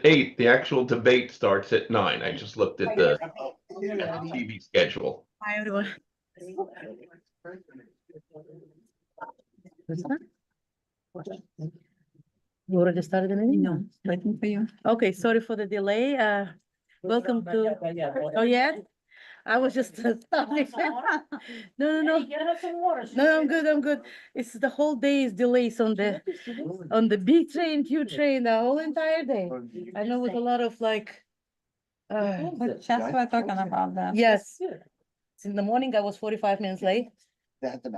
8th. The actual debate starts at 9. I just looked at the TV schedule. Hi, everyone. You already started the meeting? No, waiting for you. Okay, sorry for the delay. Welcome to, oh, yeah? I was just stopping. No, no. No, I'm good. It's the whole day is delays on the B train, Q train, the whole entire day. I know with a lot of like, Just we're talking about that. yes. In the morning, I was 45 minutes late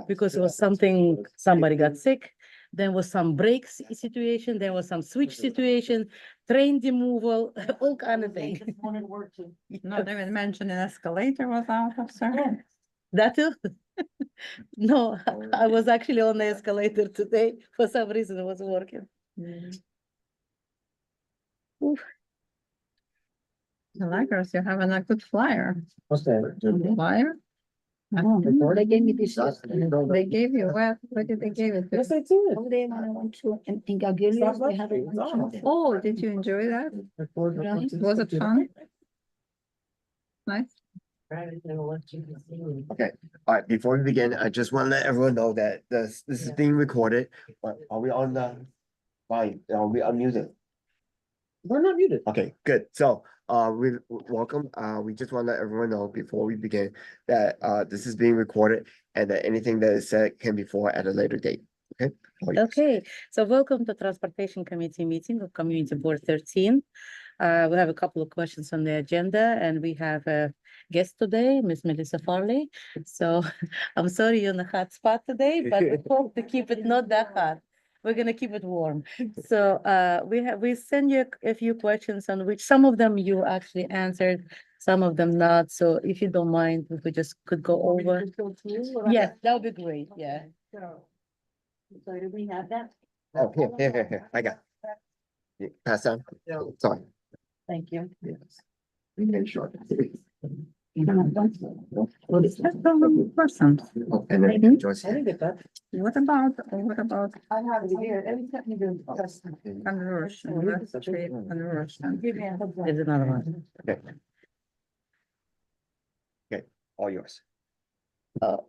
because it was somebody got sick. There was some breaks situation, there was some switch situation, train removal, all kind of things. Not even mentioning escalator was out of service. That too? No, I was actually on the escalator today. For some reason, it wasn't working. Oof. The Lakers, you're having a good flyer. What's that? Flyer? They gave me this. They gave you, where did they give it? Yes, I did. Oh, did you enjoy that? Was it fun? Nice. Okay, all right, before we begin, I just want to let everyone know that this is being recorded. But are we on the volume? Are we unmuted? We're not muted. Okay, good. So we welcome. We just want to let everyone know before we begin that this is being recorded and that anything that is said can be for at a later date. Okay. Okay, so welcome to Transportation Committee meeting of Community Board 13. We have a couple of questions on the agenda and we have a guest today, Ms. Melissa Farley. So I'm sorry you're in a hot spot today, but we hope to keep it not that hot. We're gonna keep it warm. So we send you a few questions on which some of them you actually answered, some of them not. So if you don't mind, if we just could go over. Yes, that would be great, yeah. So do we have that? Oh, here. I got it. Yeah, pass down. Sorry. Thank you. Yes. We made sure. Well, it's just a person. Oh, and then Joyce. What about? I have it here. Every time you do. Conversion, trade conversion. Give me a heads up. There's another one. Okay, all yours.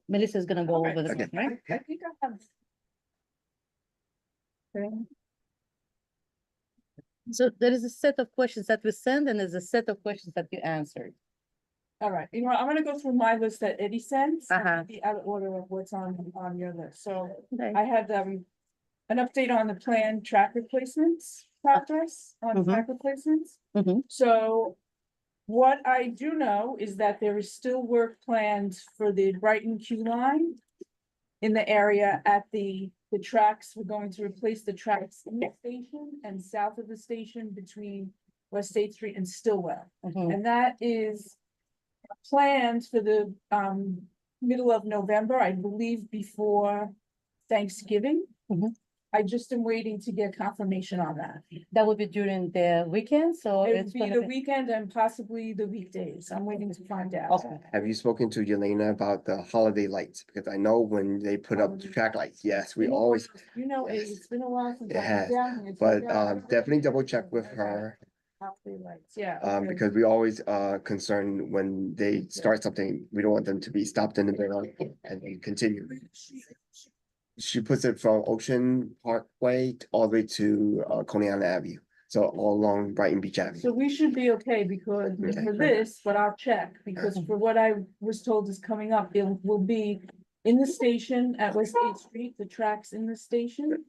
Melissa's gonna go over the, Okay. right? I think I have. So there is a set of questions that we send and there's a set of questions that you answered. All right, you know, I'm gonna go through my list that Eddie sent, Uh-huh. the out of order of what's on your list, so Okay. I had an update on the planned track replacements progress on Mhm. track replacements. Mhm. So what I do know is that there is still work planned for the Brighton Q line in the area at the tracks. We're going to replace the tracks in the station and south of the station between West State Street and Stillwell. Mhm. And that is planned for the middle of November, I believe before Thanksgiving. Mhm. I just am waiting to get confirmation on that. That would be during the weekend, so It it's would be gonna the weekend and possibly the weekdays. I'm waiting to find out. Okay. Have you spoken to Yelena about the holiday lights? Because I know when they put up the track lights, yes, we always, You know, Yes. it's been a while since It I've has, been down here. but definitely double check with her. Holiday lights, yeah. okay. Because we always concerned when they start something, we don't want them to be stopped in the middle and then continue. She puts it from Ocean Parkway all the way to Coney Island Avenue, so all along Brighton Beach Avenue. So we should be okay because Okay. for this, but I'll check, because for what I was told is coming up, it will be in the station at West 8th Street, the tracks in the station.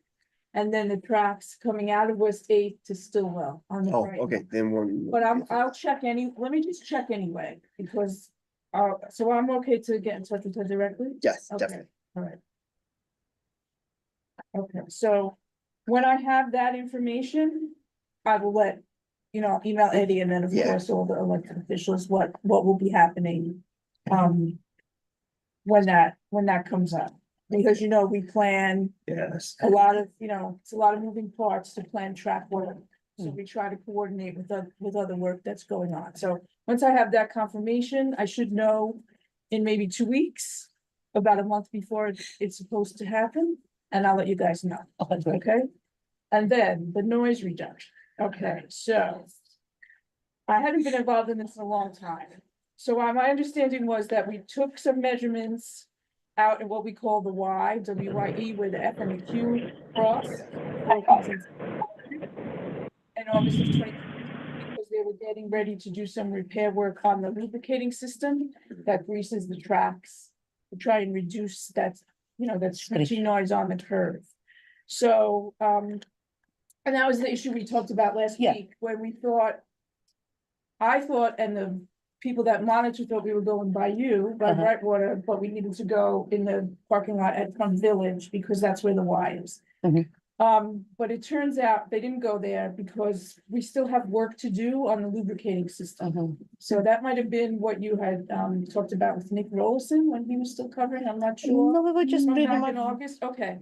And then the tracks coming out of West 8th to Stillwell on the Oh, right. okay, then we're. But I'll check let me just check anyway, because, so I'm okay to get in touch with her directly? Yes, Okay, definitely. all right. Okay, so when I have that information, I will I'll email Eddie and then of Yeah. course all the elected officials, what will be happening. When that comes up, because we plan Yes. a lot of, it's a lot of moving parts to plan track work. So we try to coordinate with other work that's going on. So once I have that confirmation, I should know in maybe 2 weeks, about a month before it's supposed to happen, and I'll let you guys know. Okay? And then the noise reduction. Okay, so I hadn't been involved in this in a long time. So my understanding was that we took some measurements out in what we call the Y, W-Y-E, where the F and the Q cross. In August of 20, because they were getting ready to do some repair work on the lubricating system that greases the tracks to try and reduce that, that screeching noise on the curve. So, and that was the issue we talked about last Yeah. week, when I thought, and the people that monitor thought we were going by Brightwater, but we needed to go in the parking lot at Front Village because that's where the Y is. Mhm. But it turns out they didn't go there because we still have work to do on the lubricating system. Mhm. So that might have been what you had talked about with Nick Rollison when he was still covering, I'm not sure. No, we were just From pretty back much, in August, okay.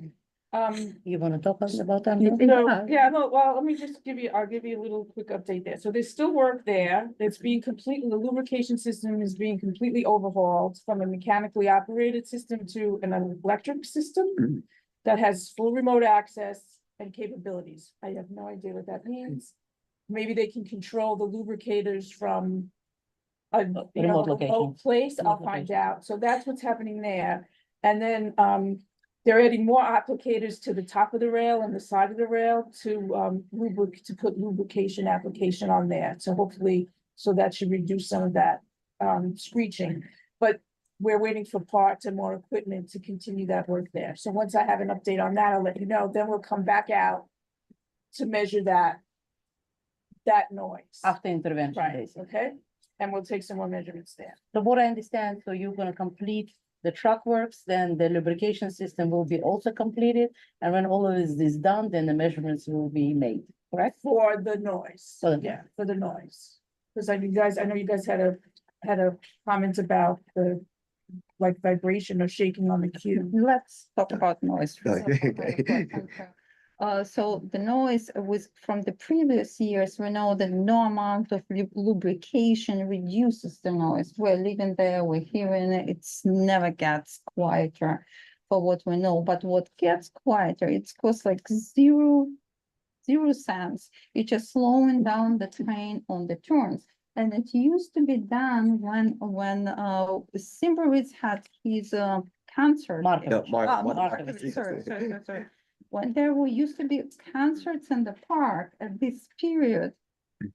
you wanna talk about that? So, yeah, no, well, let me just I'll give you a little quick update there. So there's still work there. It's being the lubrication system is being completely overhauled from a mechanically operated system to an electric system Mhm. that has full remote access and capabilities. I have no idea what that means. Maybe they can control the lubricators from a Remote a location. remote place. I'll Remote find location. out. So that's what's happening there. And then, they're adding more applicators to the top of the rail and the side of the rail to put lubrication application on there. So hopefully, so that should reduce some of that screeching. But we're waiting for parts and more equipment to continue that work there. So once I have an update on that, I'll let you know. Then we'll come back out to measure that noise. After intervention, Right, basically. okay? And we'll take some more measurements there. So what I understand, so you're gonna complete the truck works, then the lubrication system will be also completed. And when all of this is done, then the measurements will be made, correct? For the noise, For the- yeah, for the noise. Because I know you guys had a comment about the like vibration or shaking on the cube. Let's talk about noise. first. Okay. So the noise was from the previous years, we know that no amount of lubrication reduces the noise. We're living there, we're hearing it, it's never gets quieter for what we know, but what gets quieter, it's cost like zero cents. It's just slowing down the train on the turns. And it used to be done when Simberwitz had his concert. Market. Sorry. When there used to be concerts in the park at this period,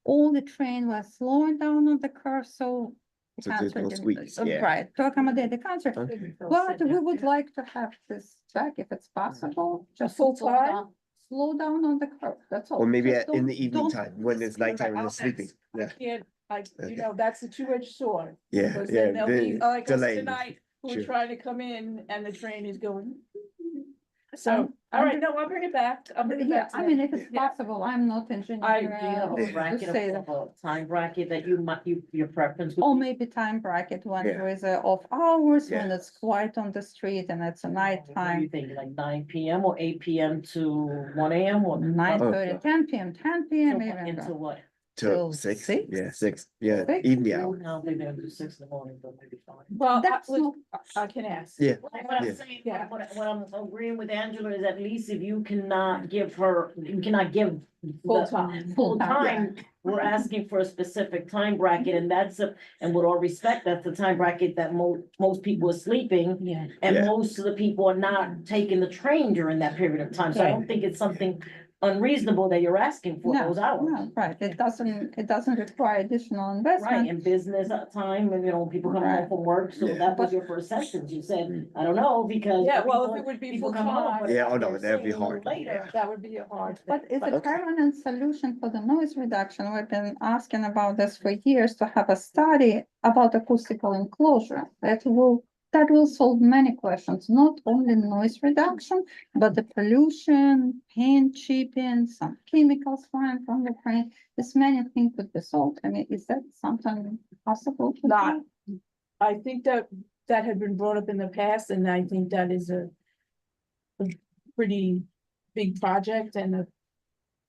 all the train was slowing down on the curve, so. the So there's no concert squeaks, didn't- yeah. Right, to accommodate the concert. Okay. But we would like to have this track if it's possible, just full slow time? down- Slow down on the curve, that's all. Or maybe Just in the don't- evening don't time, when it's nighttime and they're sleeping. I Yeah, can't, Okay. that's a two-edged sword. yeah, Because yeah. then there'll be, like us delay. tonight, who are Sure. trying to come in and the train is going. So, Um, all right, no, I'll bring it back. I'll bring it Yeah, back. I mean, if it's Yeah. possible, I'm not engineer. I- Do you have a to bracket say of that. a time bracket that your preference would Or be? maybe time bracket when Yeah. there is a off hours, when Yeah. it's quiet on the street and it's a What do you nighttime. think, like 9 PM or 8 PM to 1 AM or? 9:30, 10 PM, 10 PM Till- even. Into what? Till Till 6, six? yeah, 6, yeah, Six? evening I hour. don't think they're gonna do 6 in the morning, but maybe 5. Well, That's I can ask. Yeah. What I'm Yeah. saying, Yeah. what I'm agreeing with Angela is at least if you cannot give Full the time. full Full-time. time, we're asking for a specific time bracket, and and with all respect, that's the time bracket that most people are sleeping. Yeah. And Yeah. most of the people are not taking the train during that period of time, so I don't think it's something unreasonable that you're asking for No, those hours. no, right, it doesn't require additional Right, investment. and business time, and people come home Right. from work, so Yeah. that was your first sentence, you said, I don't know, because. Yeah, well, if people- it would be people full come home, time. but Yeah, oh, if no, they're that'd be staying a little hard, Later, yeah. That would be a hard. But thing. it's a Okay. permanent solution for the noise reduction. We've been asking about this for years to have a study about acoustical enclosure that will solve many questions, not only noise reduction, but the pollution, paint chipping, some chemicals flying from the train. This many things could be solved. I mean, is that something possible? to do? Not, I think that had been brought up in the past, and I think that is a pretty big project and a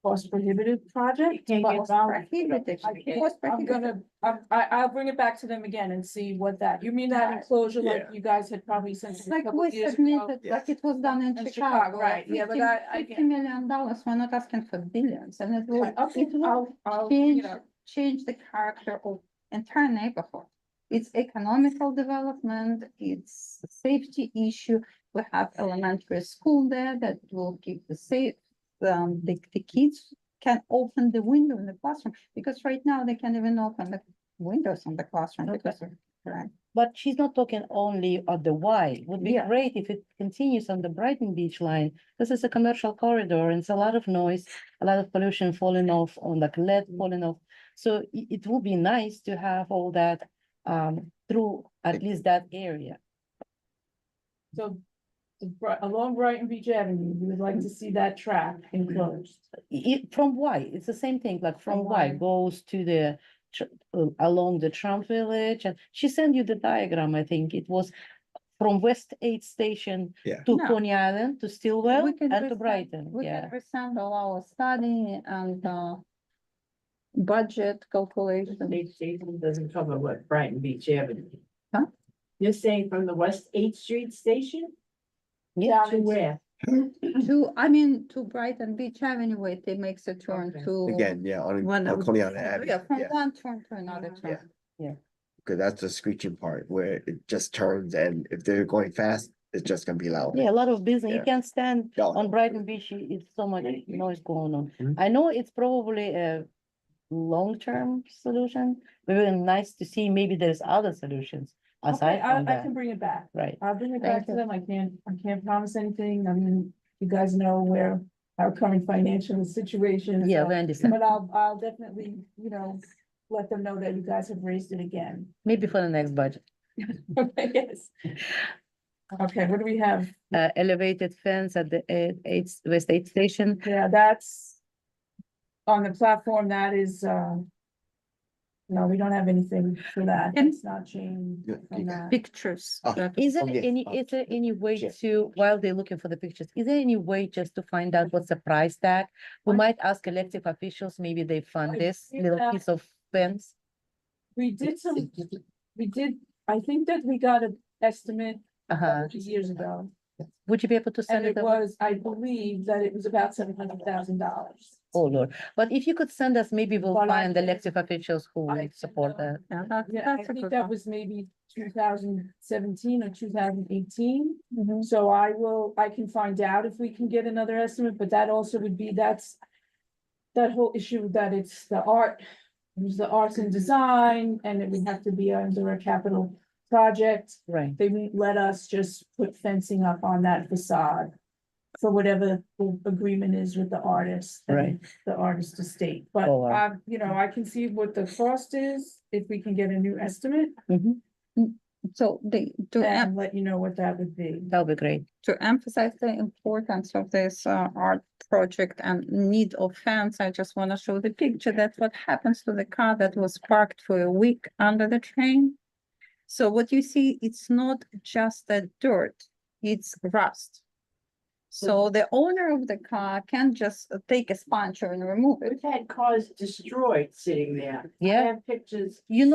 cost prohibitive project. can't but get I'll- prohibitive. I can't- Cost I'm prohibitive. I'll bring it back to them again and see what you mean that enclosure, like you guys had probably sent a Like couple we years ago. submitted, like it was done in In Chicago. Chicago, right, yeah, but I $50 million, we're not asking for billions, and it will, Okay, it will I'll, change you know, change the character of entire neighborhood. It's economical development, it's a safety issue. We have elementary school there that will keep the safe, the kids can open the window in the classroom, because right now they can't even open the windows in the classroom because of, right? But she's not talking only of the Y. Would be Yeah. great if it continues on the Brighton Beach line. This is a commercial corridor and it's a lot of noise, a lot of pollution falling off on the lead falling off. So it would be nice to have all that through at least that area. So along Brighton Beach Avenue, you would like to see that track enclosed. From Y, it's the same thing, like from From Y Y. goes to the along the Trump Village, and she sent you the diagram, I think it was from West 8th Station Yeah. to No. Coney Island, to Stillwell, We can and to present- Brighton, We yeah. can present all our study and budget calculation. Station doesn't cover what Brighton Beach Avenue. Huh? You're saying from the West 8th Street station Yeah, to where? To Brighton Beach Avenue, where it makes a turn Okay. to. Again, yeah, on One of- Coney Island Avenue, Yeah, from yeah, one turn to another turn. because that's the screeching part where it just turns, and if they're going fast, it's just gonna be loud. yeah, a lot of business, you Yeah. can't stand No. on Brighton Beach, it's so much noise going on. Mhm. I know it's probably a long-term solution, but it would be nice to see maybe there's other solutions Okay, aside I from that, can bring it back. right? I'll bring it Thank back to you. them. I can't promise anything. I mean, you guys know where our current financial situation is. Yeah, we understand, But I'll definitely, let them know that you guys have raised it again. maybe for the next budget. Okay, yes. Okay, what do we have? Elevated fence at the West 8th Station, Yeah, that's on the platform. That is, no, we don't have anything for that. And- It's not changed Yeah, from you- that. Pictures. Ah. that- is there Oh, yeah. is there any way Sure. to, while they're looking for the pictures, is there any way just to find out what's the price tag? We I- might ask elective officials, maybe they fund I this did little that. piece of fence. We did I think that we got an estimate Uh-huh, years ago. would you be able to And send it it over? was, I believe that it was about $700,000. Oh, Lord, but if you could send us, maybe we'll But I find can- elective officials who I will can, support that. Yeah, Yeah, I that's a think good that one. was maybe 2017 or 2018. Mhm. So I can find out if we can get another estimate, but that also would be, that's that whole issue that it's the art, it's the arts and design, and it would have to be under a capital project. Right, They won't let us just put fencing up on that facade for whatever the agreement is with the artist. and Right. The artist estate, but, Oh, wow. I can see what the cost is, if we can get a new estimate Mhm. So and let you know what that would be. That'll be great. to emphasize the importance of this art project and need of fence, I just want to show the picture. That's what happens to the car that was parked for a week under the train. So what you see, it's not just the dirt, it's rust. So the owner of the car can't just take a sponge and remove it. We've had cars destroyed sitting there. I Yeah, have pictures. you're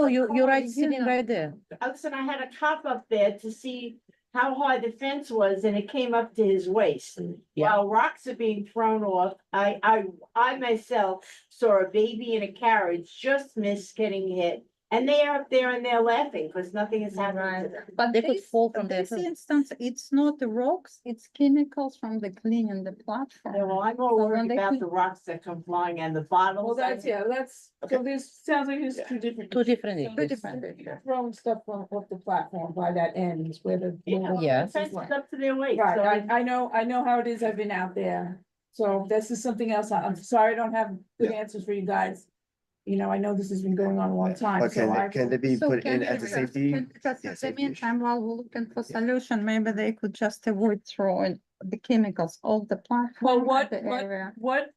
right, cars, sitting right there. Listen, I had a cop up there to see how high the fence was and it came up to his waist. Yeah. While rocks are being thrown off, I myself saw a baby in a carriage just miss getting hit. And they are up there and they're laughing because nothing is happening to them. But They could fall from there this too. instance, it's not the rocks, it's chemicals from the cleaning the platform. Yeah, well, I'm more So when worried they about clean- the rocks that come flying and the Well, bottles. that's, so this sounds like it's two different. Two different so issues. they're Throwing stuff off the platform by that end where the. Yeah. The fence is up to their waist. Right, so I know how it is. I've been out there. So this is something else. I'm sorry, I don't have good answers for you guys. I know this has been going on a long time, But so I. can they be So put can in you as a just- safety? Because yeah, in the safety issue. meantime, while we're looking for solution, maybe they could just avoid throwing the chemicals off the platform. what- at the area. What,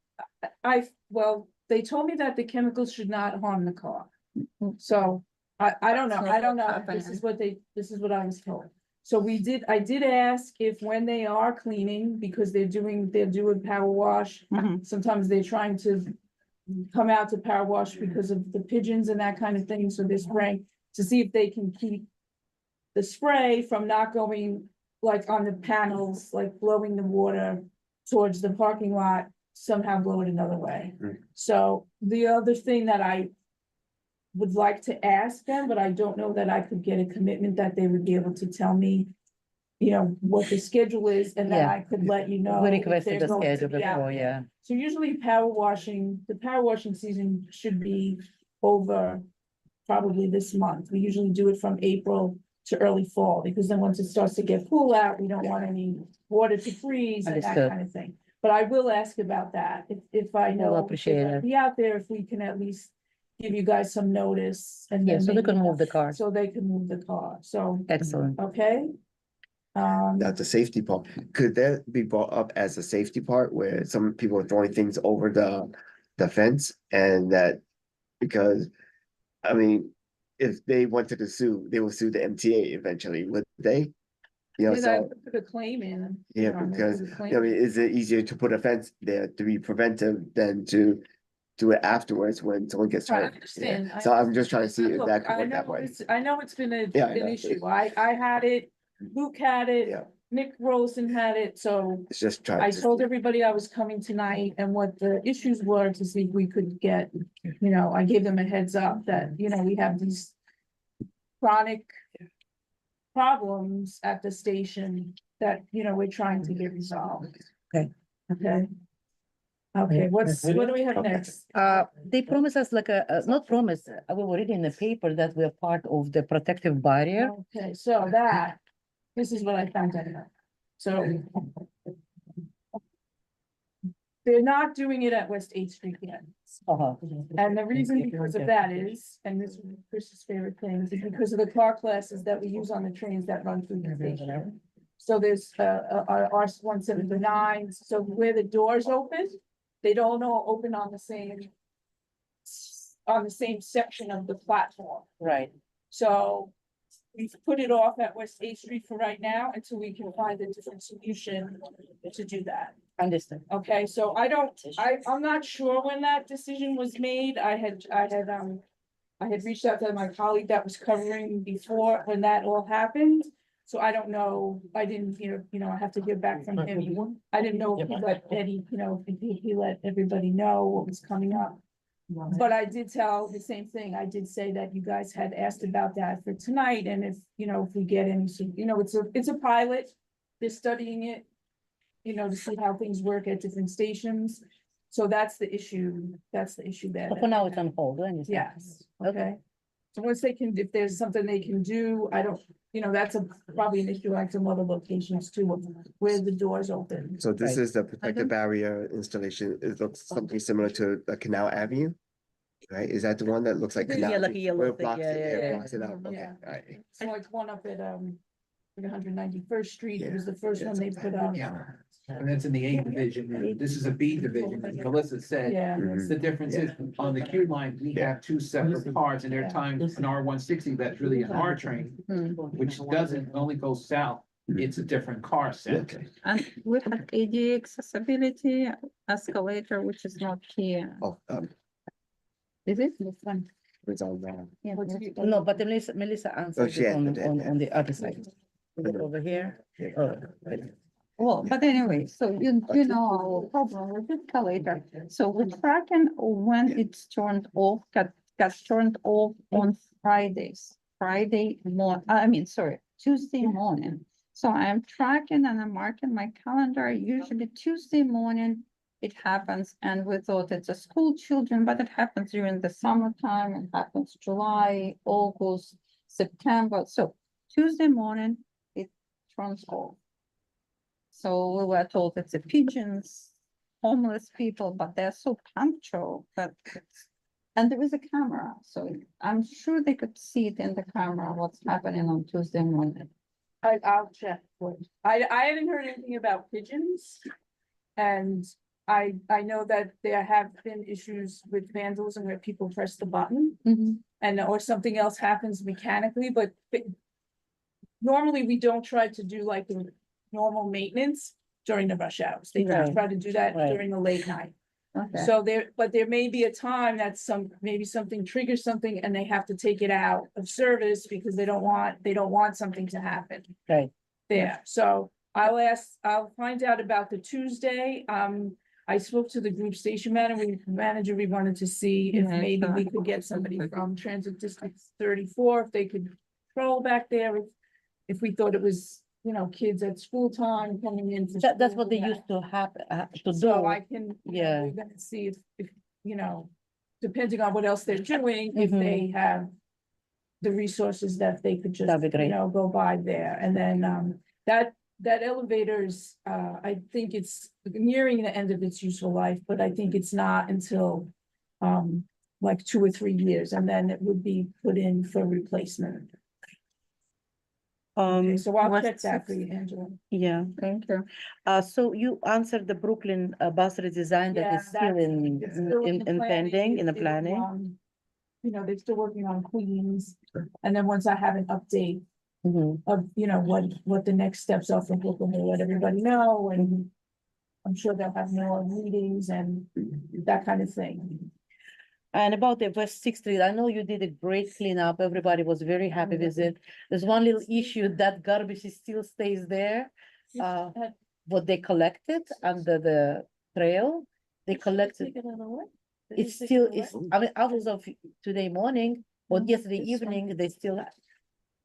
they told me that the chemicals should not harm the car. Mhm. So, I don't know, That's I not don't know, what's this is what I was told. So I did ask if when they are cleaning, because they're doing power wash, Mhm. sometimes they're trying to come out to power wash because of the pigeons and that kind of thing, so they're spraying, to see if they can keep the spray from not going like on the panels, like blowing the water towards the parking lot, somehow blow it another way. Mm. So the other thing that I would like to ask them, but I don't know that I could get a commitment that they would be able to tell me, you know, what the schedule is, and then Yeah. I could let you know. We if requested they're the going to schedule be out before, there. yeah. So usually the power washing season should be over probably this month. We usually do it from April to early fall, because then once it starts to get cool out, we don't want any water to freeze and that Understood. kind of thing. But I will ask about that, if I know. appreciate if I'll it. Be out there, if we can at least give you guys some notice and. Yeah, then so they maybe can move the have- car. So they can move the car, so, Excellent. okay? That's the safety part. Could that be brought up as a safety part where some people are throwing things over the fence and that because, I mean, if they wanted to sue, they will sue the MTA eventually, would they? You know, Yeah, I so, put a claim in. yeah, you know, I because, put a claim I mean, in. is it easier to put a fence there to be preventive than to do it afterwards when someone gets I hurt? understand. Yeah. So I'm just trying to see if Look, that could I work know that way. I know it's been Yeah, I an know. issue. I had it, Luke had it, Yeah, Nick Rosen had it, so it's just trying. I told everybody I was coming tonight and what the issues were to see if we could get, you know, I gave them a heads up that, you know, we have these chronic problems at the station that, you know, we're trying to get resolved. Okay. Okay. Okay, what do we have next? They promised us like not promise, we were reading in the paper that we're part of the protective barrier. Okay, so this is what I found out. So they're not doing it at West Eighth Street yet. Uh-huh. And the reason because of that is, and this is Chris's favorite thing, is because of the car classes that we use on the trains that run through the station. So there's R 179, so where the doors open, they don't all open on the same section of the platform. Right. So we've put it off at West Eighth Street for right now until we can find a different solution to do that. Understood. Okay, so I'm not sure when that decision was made. I had reached out to my colleague that was covering before when that all happened. So I don't know, I didn't, I have to hear back from him. I didn't know if he let Eddie, if he let everybody know what was coming up. But I did tell the same thing. I did say that you guys had asked about that for tonight, and if we get any, it's a pilot. They're studying it, to see how things work at different stations. So that's the issue. That's the issue there. So for now, it's on hold, I understand. Yes, okay. So once if there's something they can do, I don't, that's probably an issue like some other locations too, where the doors open. So this Right. is the protective barrier installation. It looks something similar to the Canal Avenue. Right? Is that the one that looks like? Yeah, Canal like a Avenue, yellow where it thing, blocks it, yeah. it blocks it out. Okay, Yeah. all right. So like one up at, 191st Street, it Yeah. was the first one they put up. Yeah, and that's in the A division, and this is a B division, as Melissa said. Yeah, Mhm. The difference is, on the Q line, we have two separate cars, and there are times an R-160 that's really an R train, which doesn't only go south, it's a different car set. Okay. And we have ADA accessibility escalator, which is not here. Oh, Is it? it's on that. Yeah, No, but Melissa answered she it answered it, yeah. on the other side. Is it over here? Oh, right. well, but anyway, so you know our problem with the escalator. So we're tracking when it's turned off, got turned off on Fridays, Tuesday morning. So I'm tracking and I'm marking my calendar, usually Tuesday morning. It happens, and we thought it's a school children, but it happens during the summertime, it happens July, August, September, so Tuesday morning, it turns off. So we were told it's the pigeons, homeless people, but they're so punctual that and there is a camera, so I'm sure they could see it in the camera, what's happening on Tuesday morning. I'll check. I hadn't heard anything about pigeons. And I know that there have been issues with vandalism where people press the button and or something else happens mechanically, but normally we don't try to do like the normal maintenance during the rush hours. They Right. try to do that Right. during the late night. Okay. So there may be a time that maybe something triggers something and they have to take it out of service because they don't want something to happen. Right. There, so I'll find out about the Tuesday. I spoke to the group station manager, we wanted to see if Yeah, maybe we sure. could get somebody from Transit District 34, if they could patrol back there. If we thought it was, you know, kids at school time coming in. for That's school, what they that. used to have, to So do. I can, Yeah. we're gonna see if, you know, depending on what else they're doing, if Mhm. they have the resources that they could just, That'd be great. you know, go by there. And then, that elevator's, I think it's nearing the end of its useful life, but I think it's not until, like 2 or 3 years, and then it would be put in for replacement. Okay, so I'll what's check that for six? you, Angela. Yeah, Thank you. so you answered the Brooklyn bus redesign that Yeah, is still in, It's still in planning, pending, in the it's planning. You know, they're still working on Queens, and then once I have an update Mhm. of, you know, what the next steps are from Brooklyn, we'll let everybody know, and I'm sure they'll have more meetings and that kind of thing. And about the West Sixth Street, I know you did a great cleanup. Everybody was very happy with it. There's one little issue that garbage still stays there. What they collected under the trail, they collected, it's still, I mean, hours of today morning or yesterday evening, they still,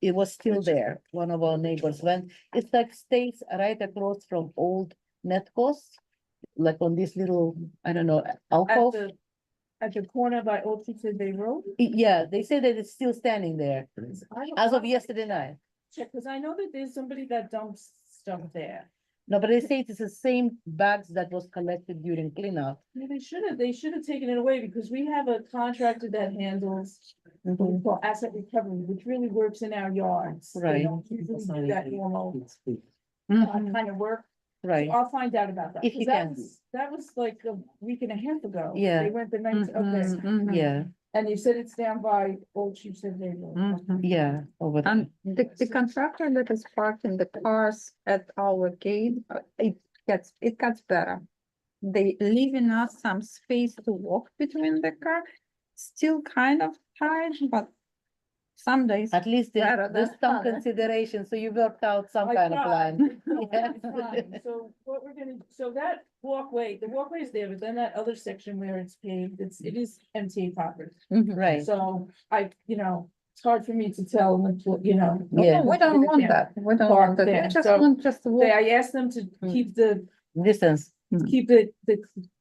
it was still there. One of our neighbors went, it's like stays right across from old Netco's, like on this little, I don't know, alcove. At the corner by Old Teacher Bay Road. Yeah, they say that it's still standing there as of yesterday night. Check, because I know that there's somebody that dumps stuff there. No, but they say it's the same bags that was collected during cleanup. Yeah, they should have taken it away, because we have a contractor that handles what we Mhm. call asset recovery, which really works in our yards. They Right. don't usually do that normal Mhm. kind of work. So Right, I'll find out about that. If 'Cause you that can. was- That was like a week and a half ago. Yeah. They went the night, okay, Mhm. yeah, and you said it's down by Old Chief said they were. Mhm. yeah, over there. And the contractor that is parking the cars at our gate, it gets better. They leaving us some space to walk between the car, still kind of tight, but some days. At least better there's than some others. consideration, so you worked out some I kind of tried, plan. I Yeah. tried. So what we're gonna, so that walkway, the walkway is there, but then that other section where it's paved, it is MTA property. Right, So you know, it's hard for me to tell, you know. Yeah. We don't want that. We don't Park want that. there. We just So want just to walk. I asked them to keep distance, the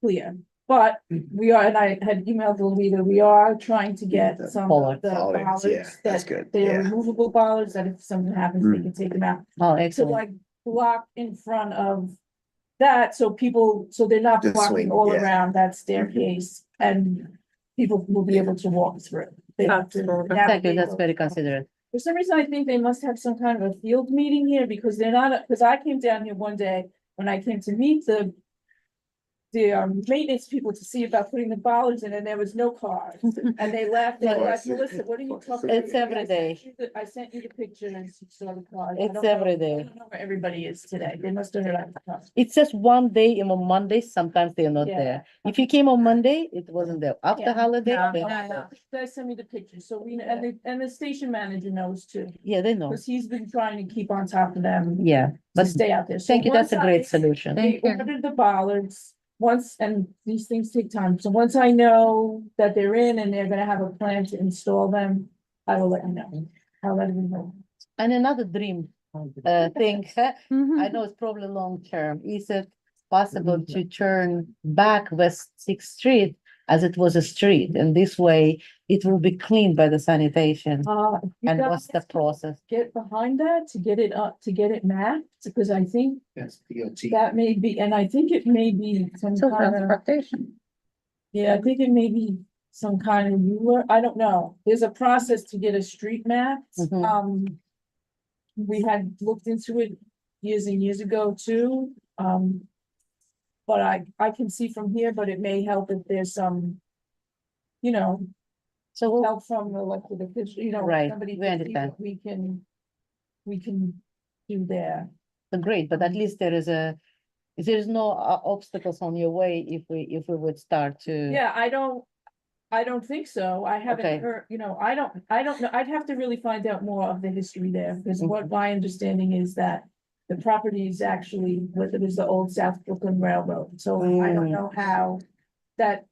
clear. But we are, and I had emailed the leader, we are trying to get some of the Bollards, yeah, bollards that's that good, they're yeah. removable bollards, that if something happens, they can take them out. oh, To excellent, like block in front of that, so people, so they're not Just blocking swing, all yeah. around that staircase, and people will be able to walk through. They have to Absolutely. thank you, navigate that's those very spots. considerate. For some reason, I think they must have some kind of a field meeting here, because they're not, because I came down here one day when I came to meet the maintenance people to see about putting the bollards in, and there was no cars, and they laughed, they Of like, course. Melissa, what are you talking It's about? every day. I sent you the picture and you saw the cars. I It's don't know- every day. I don't know where everybody is today, they must have heard about the cars. It's just one day, and on Monday, sometimes they're not Yeah. there. If you came on Monday, it wasn't there. After Yeah. holiday, Yeah, they- yeah. Guys send me the picture, so we, and the station manager knows too, yeah, they know, because he's been trying to keep on top of them. yeah, To but stay out there. So thank you, that's a once great I- solution. They Thank you. ordered the bollards once, and these things take time. So once I know that they're in and they're gonna have a plan to install them, I will let you know. I'll let you know. And another dream, thing, Mhm. I know it's probably long term, is it possible to turn back West Sixth Street as it was a street, and this way it will be cleaned by the sanitation? You And what's the guys process? get behind that to get it up, to get it mapped, because I think That's DOT. that may be, and I think it may be some So kind of, transportation. yeah, I think it may be some kind of ruler, I don't know. There's a process to get a street map. Mhm. We had looked into it years and years ago too, but I can see from here, but it may help if there's some, you know, So, we'll- help from the elected official, you know, Right, somebody we to see understand. what we can do there. great, but at least there is no obstacles on your way if we would start to. Yeah, I don't think so. I Okay. haven't heard, you know, I don't know. I'd have to really find out more of the history there, because what my understanding is that the property is actually, what it is the old South Brooklyn Railroad, so I don't know how that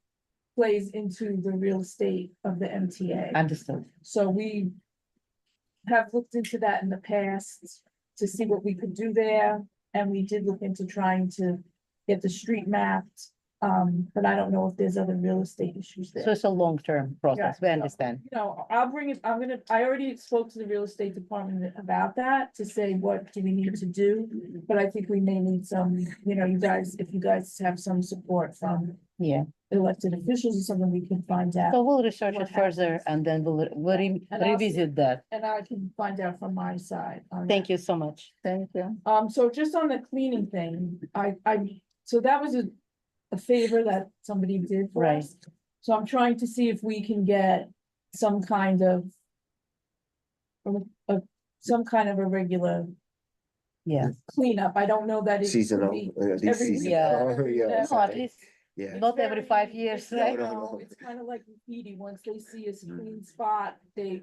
plays into the real estate of the MTA. Understood. So we have looked into that in the past to see what we could do there, and we did look into trying to get the street mapped. But I don't know if there's other real estate issues So there. it's a long-term process, we Yeah. understand. You know, I'll bring it, I already spoke to the real estate department about that to say, what do we need to do? But I think we may need some, you know, you guys, if you guys have some support from Yeah, elected officials or something, we can find out. so we'll research what it further happens. and then we'll And I'll see- revisit that. And I can find out from my side. on Thank that. you so much. Thank you. So just on the cleaning thing, so that was a favor that somebody did for Right. us. So I'm trying to see if we can get some kind of some kind of a regular Yeah, cleanup. I don't know that it could Seasonal, be at least every seasonal. week. Yeah, Yeah. no, at least yeah. not every 5 years, It's right? No. It's kind of like graffiti. Once they see a clean spot, they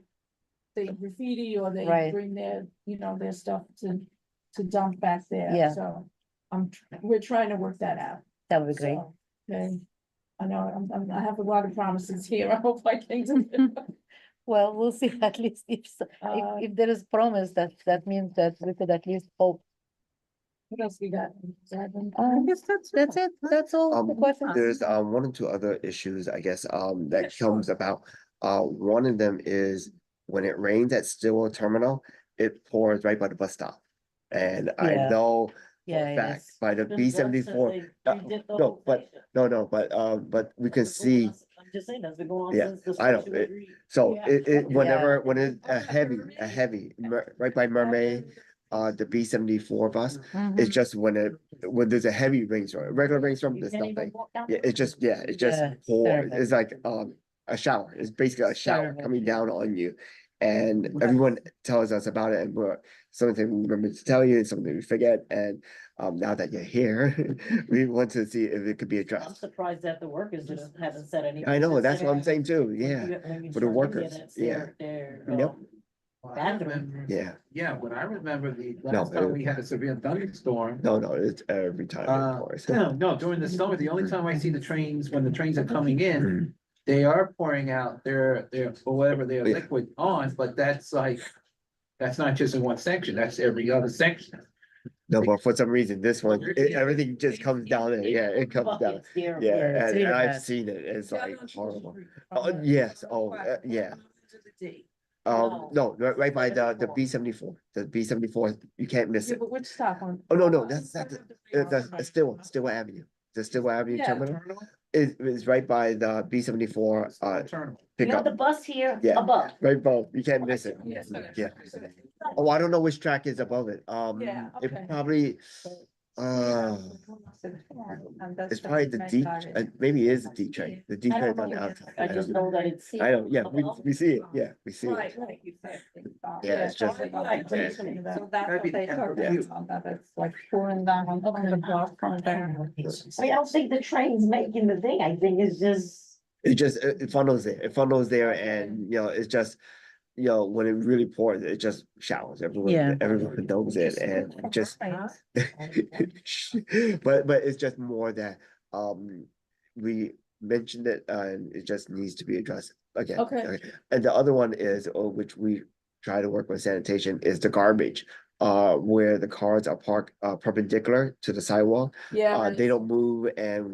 graffiti or they Right. bring their, you know, their stuff to dump back there. Yeah. So we're trying to work that out. That would be great. So, okay. I know, I have a lot of promises here. I hope I can do. Well, we'll see at least if there is promise, that means that we could at least hope. What else we got? I guess that's it. That's all the questions. There's one or two other issues, I guess, that comes about. One of them is when it rains at Stillwell Terminal, it pours right by the bus stop. And I Yeah. know for Yeah, a fact, yes. by the Been B done since 74, they redid the no, whole but- station. but we can That's been going see, on- I'm just saying, that's been going on Yeah, since the I know, station was re- so Yeah. it, whenever, when it's Oh, a heavy, right by Mermaid, the B 74 bus, Mhm. it's just when there's a heavy rainstorm, regular rainstorm, You there's can't even nothing. walk down Yeah, the it just, yeah, it just Yeah, pours, terrible. it's like, a shower, it's basically a shower Terrible. coming down on you. And everyone tells us about it, and we're, something we remember to tell you, something we forget, and, now that you're here, we want to see if it could be I'm addressed. surprised that the workers just haven't said anything. I know, since that's they- what I'm saying too, when yeah, you- when you for the turn in workers, there, that's yeah. their, Yep. Well, I bathroom. remember- yeah, Yeah, when I remember the No, last time we had a severe thunderstorm. no, it's every time it pours. No, during the summer, the only time I see the trains, when the trains are coming in, they are pouring out their, or whatever their Yeah. liquid on, but that's like. That's not just in one section, that's every other section. No, but for some reason, this one, everything just comes down, and yeah, it comes down, Buckets there. yeah, it's and really I've bad. seen it, it's Down like on Church horrible. Street, Oh, from the- yes, from the oh, platform yeah. to the D. No, right by the B 74, the B 74, you can't miss Yeah, it. but which stop on? Oh, no, that's Stillwell Avenue, the Stillwell Avenue Yeah. terminal is right by the B 74, You have the pickup, bus here Yeah. above. right above, you can't miss it. Yes, Yeah. Oh, I don't know which track is above it, Yeah, it okay. probably, it's probably the D, maybe it is the D train, the D I train don't on the know. outside. I just know that it's. I know, yeah, we see it, yeah, we see it. Right, right. Yeah, it's just- So So that's what they talk Yeah. about, that it's like pouring down on the block from there. I mean, I don't think the train's making the thing, I think it's just. It funnels there, and, you know, it's just, you know, when it really pours, it just showers, Yeah. everyone knows it, and it just. But it's just more that, we mentioned it, and it just needs to be addressed again. Okay. And the other one is, which we try to work with sanitation, is the garbage. Where the cars are parked, perpendicular to the sidewalk, Yeah. they don't move, and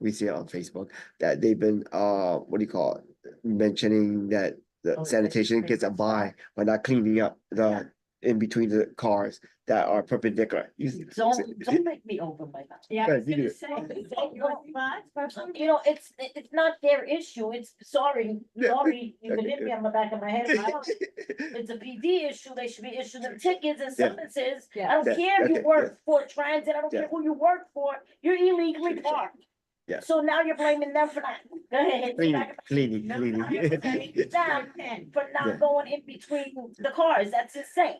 we see it on Facebook that they've been, what do you call it? Mentioning that the Oh, sanitation it's gets a buy by not cleaning up the, in between the cars that are perpendicular. Don't make me open my mouth. Yeah, I Good, was you gonna do. say, is that your spot? You know, it's not their issue, it's, sorry, Yeah. you can hit me on the back of my head. I don't- It's a PD issue, they should be issuing them tickets and Yeah. summonses. I Yeah. don't Yeah, care if you okay, work for transit, I don't Yeah. care who you work for, you're illegally parked. Yeah. So now you're blaming them for that. Go ahead, hit me back. Cleaning. Them for Yeah. not going in between the cars, that's insane.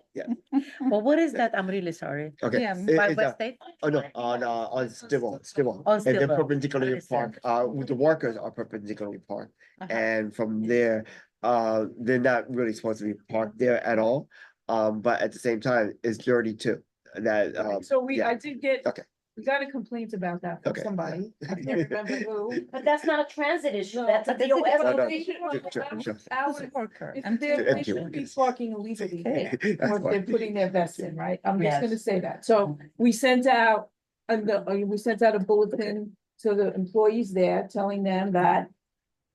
Well, what is that? I'm really sorry. Okay. Yeah, it- By it's, West State? Oh, no, on Stillwell. On And they're Stillwell. perpendicularly Understand. parked, the workers are perpendicularly parked, Uh-huh. and from there, they're not really supposed to be parked there at all. But at the same time, it's dirty too. that, So I yeah. did get, Okay. we got a complaint about that from Okay. somebody. I can't remember who. But that's not a transit issue, that's a but that's a DOS. No, no. They should- Sure. If And they shouldn't be parking illegally there, That's or if they're fine. putting their vests in, right? I'm just Yes. gonna say that. So we sent out, we sent out a bulletin to the employees there, telling them that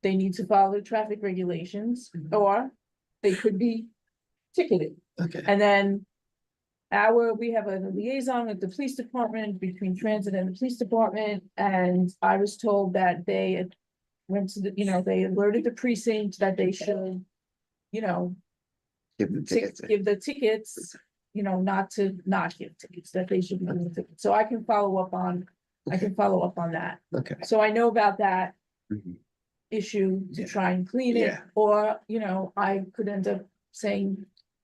they need to follow the traffic regulations, or they could be ticketed. Okay. And then we have a liaison with the police department, between transit and the police department, and I was told that they went to they alerted the precinct that they should, Give the tickets. give the tickets, not to not give tickets, that they should be giving the tickets. So I can follow up on that. Okay. So I know about that Mhm. issue to Yeah. try and clean it, Yeah. or, I could end up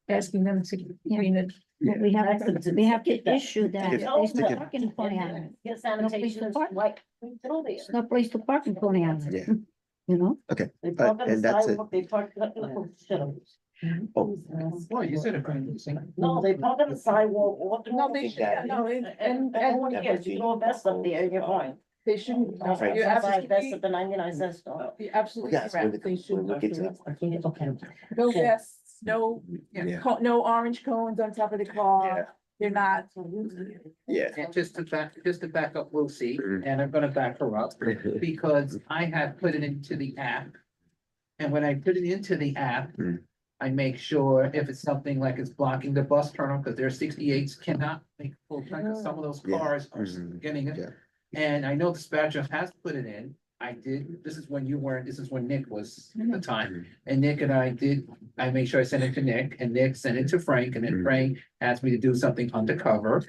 asking them to clean it. We have, Excellent. we have to Get that. issue that. Get- There's no get- parking in Coney Island. Get No place to sanitation, park. like, through there. There's no place to park in Coney Island. Yeah. You know? They park on the and that's it. sidewalk, they park, shut up. Oh. Well, you said it. No, they park on the sidewalk, or the. No, they should, no, And no one cares, you throw a vest up there, and you're fine. they shouldn't. Right. You're That's absolutely, at the 99 cent store. you're absolutely Yes, we'll correct. They look- should. we'll look into that. Okay. No Yeah. vests, no, Yeah. no orange cones on top of the car. They're not. Yeah. And just to back up Lucy, Mhm. and I'm gonna back her up, because I had put it into the app. And when I put it into the app, Mm. I make sure if it's something like it's blocking the bus terminal, because their 68s cannot make full time, because some of those Yeah. cars are Mhm. getting it. Yeah. And I know dispatcher has put it in. I did, this is when you weren't, this is when Nick was at the time. And Nick and I made sure I sent it to Nick, and Nick sent it to Frank, and then Mhm. Frank asked me to do something undercover.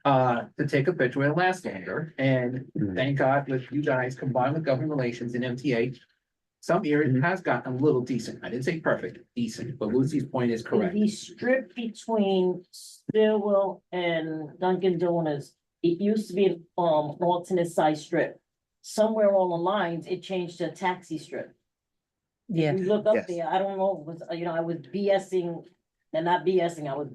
To take a picture, it lasts longer, and Mhm. thank God with you guys combined with government relations and MTA. Some areas has gotten a little decent. I didn't say perfect, decent, but Lucy's point is correct. The strip between Stillwell and Dunkin' Donuts, it used to be an alternate size strip. Somewhere along the lines, it changed to a taxi strip. Yeah. You look up Yes. there, I don't know, it was, I was BSing, and not BSing, I was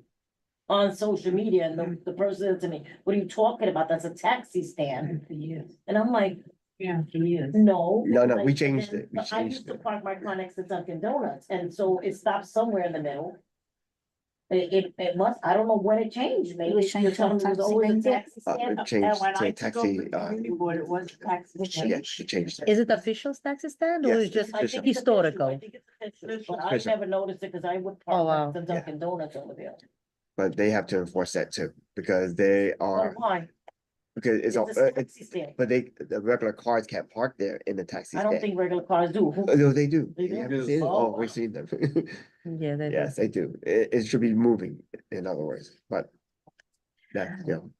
on social media, and the person said to me, what are you talking about? That's a taxi stand. And I'm like, Yeah, he is. no. No, no, Like, we changed and it. We I changed used to it. park my car next to Dunkin' Donuts, and so it stopped somewhere in the middle. It must, I don't know when it changed, maybe was you're changed to a telling me it was taxi always a lane there? taxi stand. It changed when to I a took over taxi, the community board, it was taxi. stand. yeah, she changed it. Is it official taxi stand or Yes, is just I think it's official, historical? I think it's official, But I Official. never noticed it, cause I would Oh, wow. park next to Dunkin' Donuts over there. But they have to enforce that too, because they Oh, are, why? because It's it's, all a it's, taxi stand. but the regular cars can't park there in the taxi I don't stand. think regular cars do. Oh, no, they do. They You do? haven't seen it? Oh, Oh, wow. we've seen them. Yeah, they do. Yes, they do. It should be moving, in other words, but that,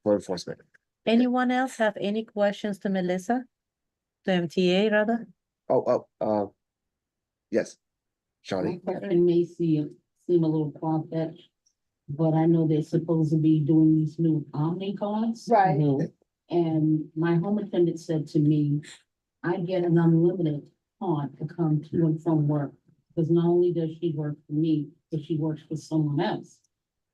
for enforcement. Anyone else have any questions to Melissa? To MTA rather? Yes. My Charlie, question may seem a little far-fetched, but I know they're supposed to be doing these new Omni cards. Right. And my home attendant said to me, I get an unlimited card to come to and from work. Because not only does she work for me, but she works for someone else.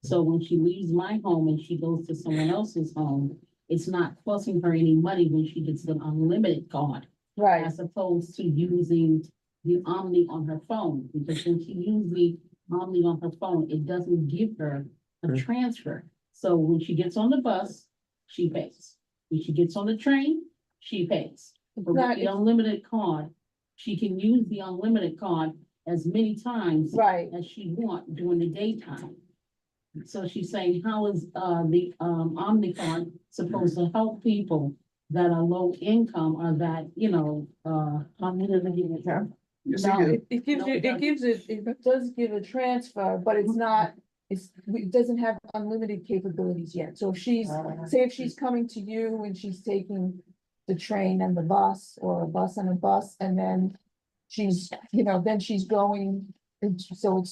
So when she leaves my home and she goes to someone else's home, it's not costing her any money when she gets the unlimited card. Right. As opposed to using the Omni on her phone, because when she uses the Omni on her phone, it doesn't give her a transfer. So when she gets on the bus, she pays. When she gets on the train, she pays. But with Right. the unlimited card, she can use the unlimited card as many times Right. as she want during the daytime. So she's saying, how is the Omni card supposed to help people that are low income or that, Omni doesn't give it her? Yes, No. they do. It gives No, you, it it does give a transfer, but it's not, it doesn't have unlimited capabilities yet. So if say if she's coming to you and she's taking the train and the bus, or a bus and a bus, and then she's, then she's going, and so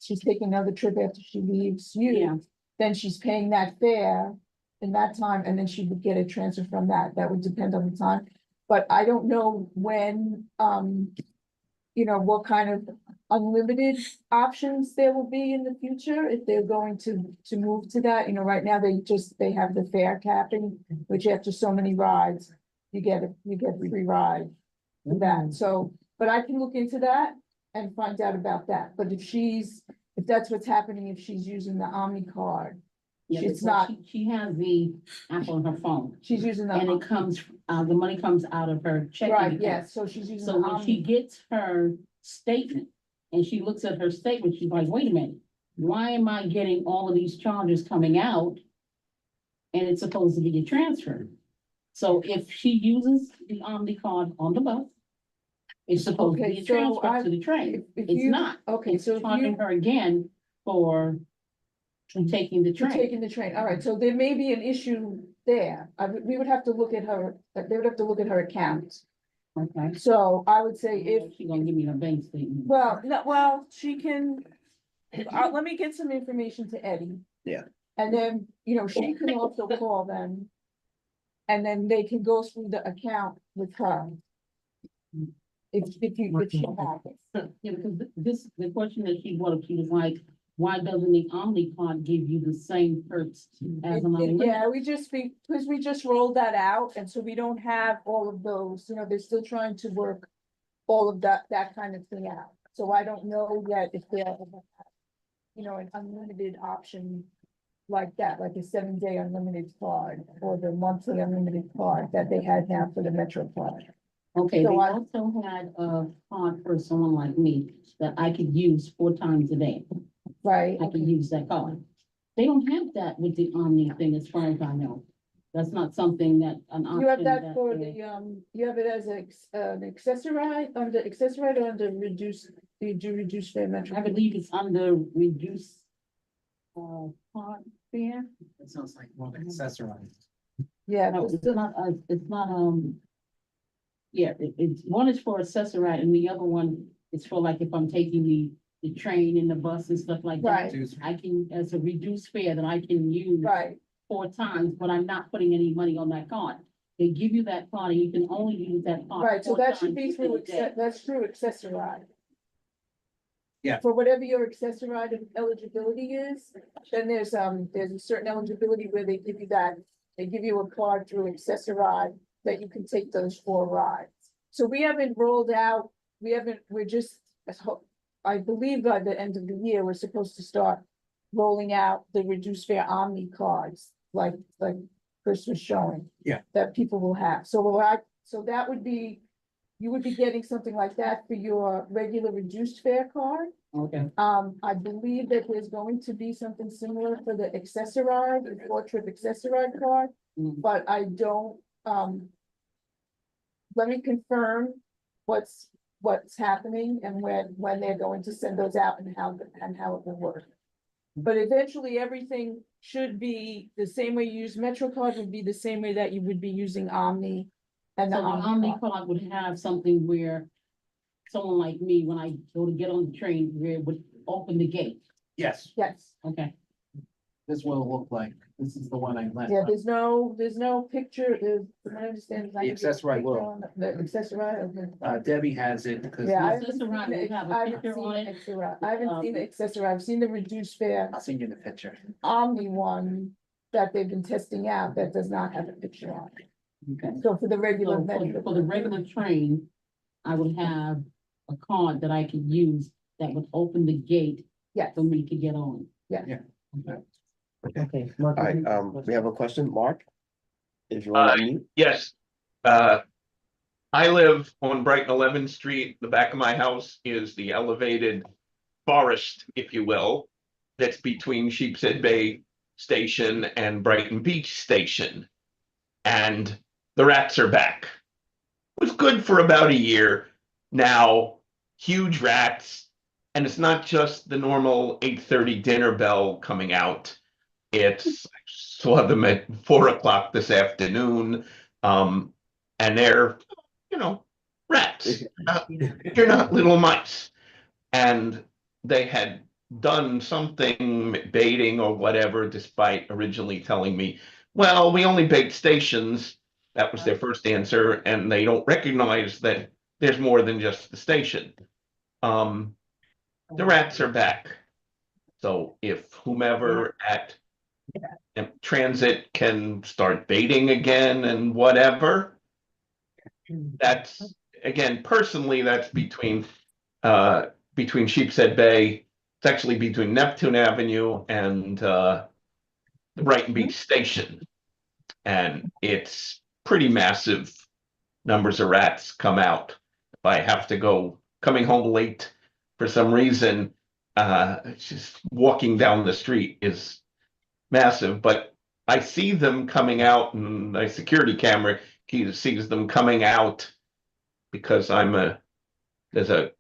she's taking another trip after she leaves Yeah. you, then she's paying that fare in that time, and then she would get a transfer from that. That would depend on the time. But I don't know when, what kind of unlimited options there will be in the future if they're going to move to that. You know, right now they have the fare capping, which after so many rides, you get a free ride for that. So, but I can look into that and find out about that. But if that's what's happening, if she's using the Omni card, Yeah, it's because not, She has the app on her phone, she's using and the, it comes, the money comes out of her checking right, account. yes, so she's using the So when she Omni. gets her statement and she looks at her statement, she's like, wait a minute, why am I getting all of these charges coming out? And it's supposed to be a transfer. So if she uses the Omni card on the bus, it's supposed to be Okay, a so transfer to the train. if It's you- not. Okay, It's so if charging you, her again for taking the for train. taking the train, all right, so there may be an issue there. We would have to look at her, they would have to look at her account. Okay. So I would say if, She's gonna give me her bank statement. well, no, well, she can, let me get some information to Eddie. Yeah. And then, you know, she can also call them. And then they can go through the account with her. If she has it. Yeah, because the question that she brought up, she was like, why doesn't the Omni card give you the same perks as an unlimited? Yeah, because we just rolled that out, and so we don't have all of those, you know, they're still trying to work all of that kind of thing out. So I don't know yet if they're, you know, an unlimited option like that, like a 7-day unlimited card, or the monthly unlimited card that they had now for the Metro card. Okay, So they I- also had a card for someone like me that I could use 4 times a day. Right, I could use that card. They don't have that with the Omni thing, as far as I know. That's not something that an option. you have that for they- the, you have it as an accessory, or under reduced, do you do reduced fare Metro? I believe it's under reduced card fare. It sounds like more accessorized. Yeah, No, because it's not, yeah, it's, one is for accessorite and the other one is for like if I'm taking the train and the bus and stuff like that. Right. I can, as a reduced fare that I can use right, 4 times, but I'm not putting any money on that card. They give you that card and you can only use that card. right, so 4 that should be times through, in a day. that's through accessory. Yeah. For whatever your accessory eligibility is, then there's a certain eligibility where they give you that, they give you a card through accessory that you can take those 4 rides. So we haven't rolled out, we're just, I believe by the end of the year, we're supposed to start rolling out the reduced fare Omni cards, like Chris was showing. Yeah. That people will have. So that would be, you would be getting something like that for your regular reduced fare card. Okay, I believe that there's going to be something similar for the accessory, the 4-trip accessory card, Mm. but I don't, let me confirm what's happening and when they're going to send those out and how it will work. But eventually, everything should be the same way you use MetroCard would be the same way that you would be using Omni. And the so the Omni Omni card. card would have something where someone like me, when I go to get on the train, where it would open the gate. Yes, Yes, Okay, this will look like, this is the one I left. yeah, there's no picture, from what I understand. The accessory will. The accessory, okay. Debbie has it because. Yeah, I Accessory haven't seen will the, have a I haven't picture seen on the it. accessory, I haven't seen the accessory, I've seen the reduced fare I'll send you the picture. Omni one that they've been testing out that does not have a picture on it. okay. So for the regular So Metro. for the regular train, I would have a card that I could use that would open the gate Yes, for me to get on. Yeah. Okay. All right, we have a question, Mark? If you want to unmute. Yes. I live on Brighton 11th Street. The back of my house is the elevated forest, if you will, that's between Sheepshead Bay Station and Brighton Beach Station. And the rats are back. It was good for about a year. Now, huge rats. And it's not just the normal 8:30 dinner bell coming out. It's, I saw them at 4 o'clock this afternoon. And they're, rats. You're not little mice. And they had done something baiting or whatever, despite originally telling me, well, we only bait stations. That was their first answer, and they don't recognize that there's more than just the station. the rats are back. So if whomever at transit can start baiting again and whatever, that's, again, personally, that's between Sheepshead Bay. It's actually between Neptune Avenue and the Brighton Beach Station. And it's pretty massive numbers of rats come out. If I have to go coming home late for some reason, just walking down the street is massive, but I see them coming out and my security camera sees them coming out because there's a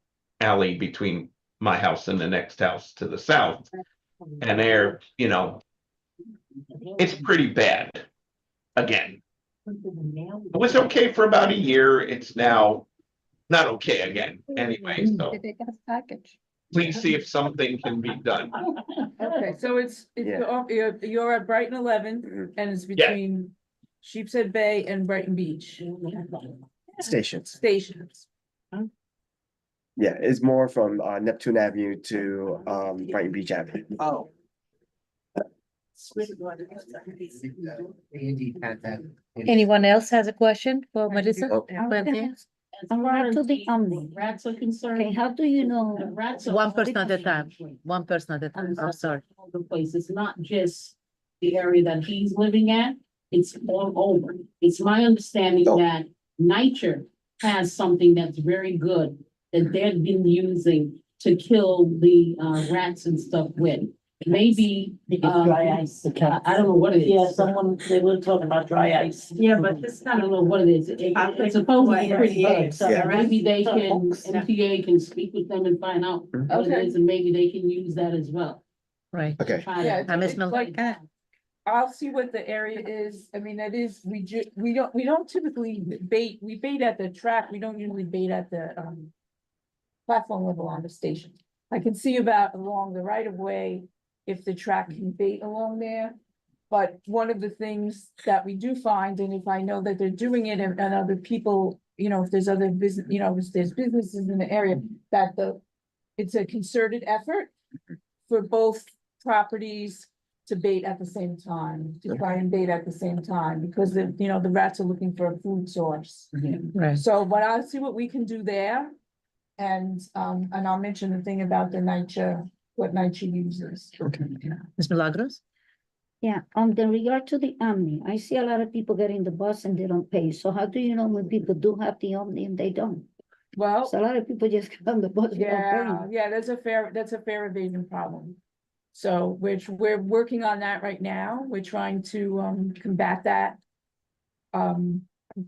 alley between my house and the next house to the south. And they're, it's pretty bad again. It was okay for about a year. It's now not okay again. Anyway, so Did they get a package? please see if something can be done. Okay, so you're at Brighton 11 and it's Yeah. between Sheepshead Bay and Brighton Beach Stations. stations. Yeah, it's more from Neptune Avenue to Brighton Beach Avenue. Oh. Andy had that. Anyone else has a question for Melissa? Oh. Quentin? Prior to the rats are concerned. Okay, how do you know? The rats are. One person at a time. One person at a time. I'm sorry. All the place. It's not just the area that he's living at, it's all over. It's my understanding Oh. that Nature has something that's very good that they've been using to kill the rats and stuff with. Maybe, Dry ice. I don't know what it is. Yeah, they were talking about dry ice. Yeah, but this I don't know what it is. It's supposed to be pretty good, so Yeah. maybe they can, MTA can speak with them and find out what it Okay. is, and maybe they can use that as well. Right. Okay. Try Yeah, to- I miss it's Mel- like, I'll see what the area is. I mean, that is, we don't typically bait, we bait at the track. We don't usually bait at the, platform level on the station. I can see about along the right of way if the track can bait along there. But one of the things that we do find, and if I know that they're doing it and other people, if there's other business, if there's businesses in the area, that it's a concerted effort for both properties to bait at the same time, to try and bait at the same time, because the rats are looking for a food source. Right. So, but I'll see what we can do there. And I'll mention the thing about the NYCHA, what NYCHA uses. Ms. Milagros? Yeah, the regard to the Omni, I see a lot of people getting the bus and they don't pay. So how do you know when people do have the Omni and they don't? Well, So a lot of people just get on the bus without paying. yeah, that's a fair evasion problem. So we're working on that right now. We're trying to combat that.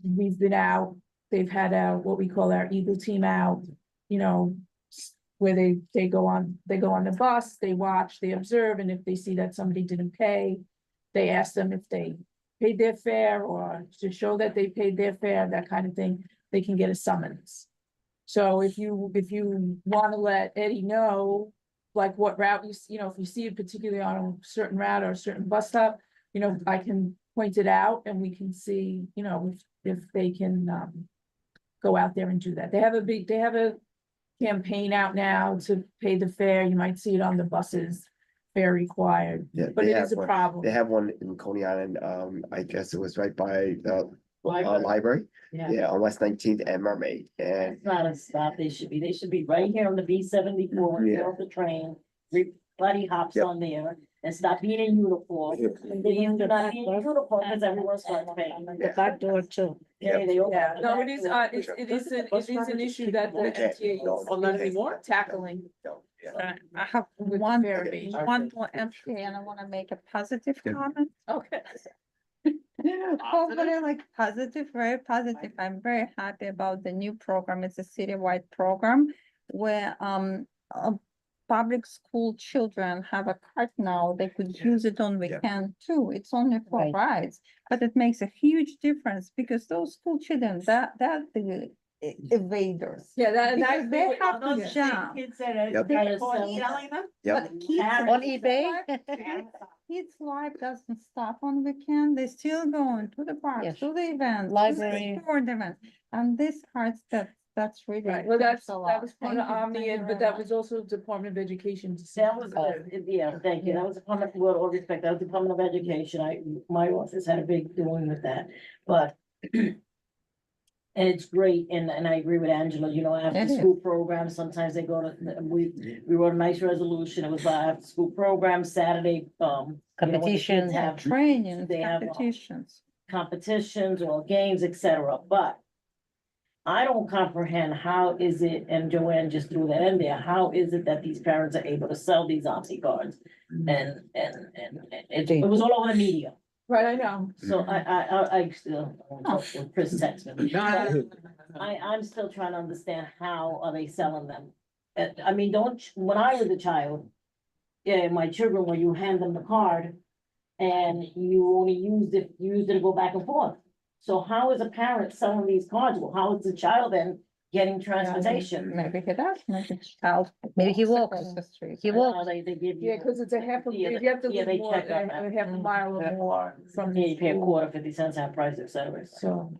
We've been out, they've had what we call our Eagle team out, where they go on the bus, they watch, they observe, and if they see that somebody didn't pay, they ask them if they paid their fare or to show that they paid their fare, that kind of thing, they can get a summons. So if you want to let Eddie know, like what route if you see it particularly on a certain route or a certain bus stop, I can point it out and we can see, if they can go out there and do that. They have a campaign out now to pay the fare. You might see it on the buses, fare required, Yeah, but they it have is a one. problem. They have one in Coney Island. I guess it was right by the library. Yeah. Yeah, on West 19th and Mermaid. And It's not a stop, they should be right here on the B-74, Yeah. get off the train, everybody hops Yep. on there, and stop being in uniform. Yeah. And they used to not be in uniform, because everyone's starting to pay. The back door too. Yeah, they all. Yeah, no, it is an issue that the Okay. MTA No, is not anymore tackling. No, yeah. I have With one, fair Okay. evasion. one more MTA and I want to make a positive Yeah. comment. Okay. Hopefully like positive, very positive. I'm very happy about the new program. It's a citywide program where public school children have a card now. They could use it on weekend too. It's only for Right. rides, but it makes a huge difference because those school children, that the evaders. Yeah, Because they have Those to are the jump. kids that are Yep. they're selling them. Yep. But kids On eBay? Kids' life doesn't stop on weekend. They still going to the parks, Yes. to the events, Library. sport events. And these cards that That's really. Right, well, that a was lot. part of Thank you. Thank Omni, you but very that much. was also Department of Education. That was, yeah, thank you. That was a comment, with all respect, that was Department of Education. My office had a big doing with that, but. And it's great, and I agree with Angela, you know, after It is. school programs, sometimes they go to, we wrote a nice resolution. It was after school program, Saturday, you know, when the kids Competition. Yeah, have trainings, they have, competitions. competitions or games, etc. But I don't comprehend how is it, and Joanne just threw that in there, how is it that these parents are able to sell these Omni cards? And it was all over the media. Right, I know. So I still, Chris texted me. No, I'm still trying to understand how are they selling them? I mean, when I was a child, yeah, my children, when you hand them the card and you only used it to go back and forth. So how is a parent selling these cards? Well, how is the child then getting transportation? Maybe he does, maybe the child. Maybe he walks walks. across the street. He walks. They give you. Yeah, because it's a half a, Yeah, you have to yeah, live they more, check on that. a half a mile or more from Yeah, the you pay a school. quarter, 50 cents half price, et cetera. So,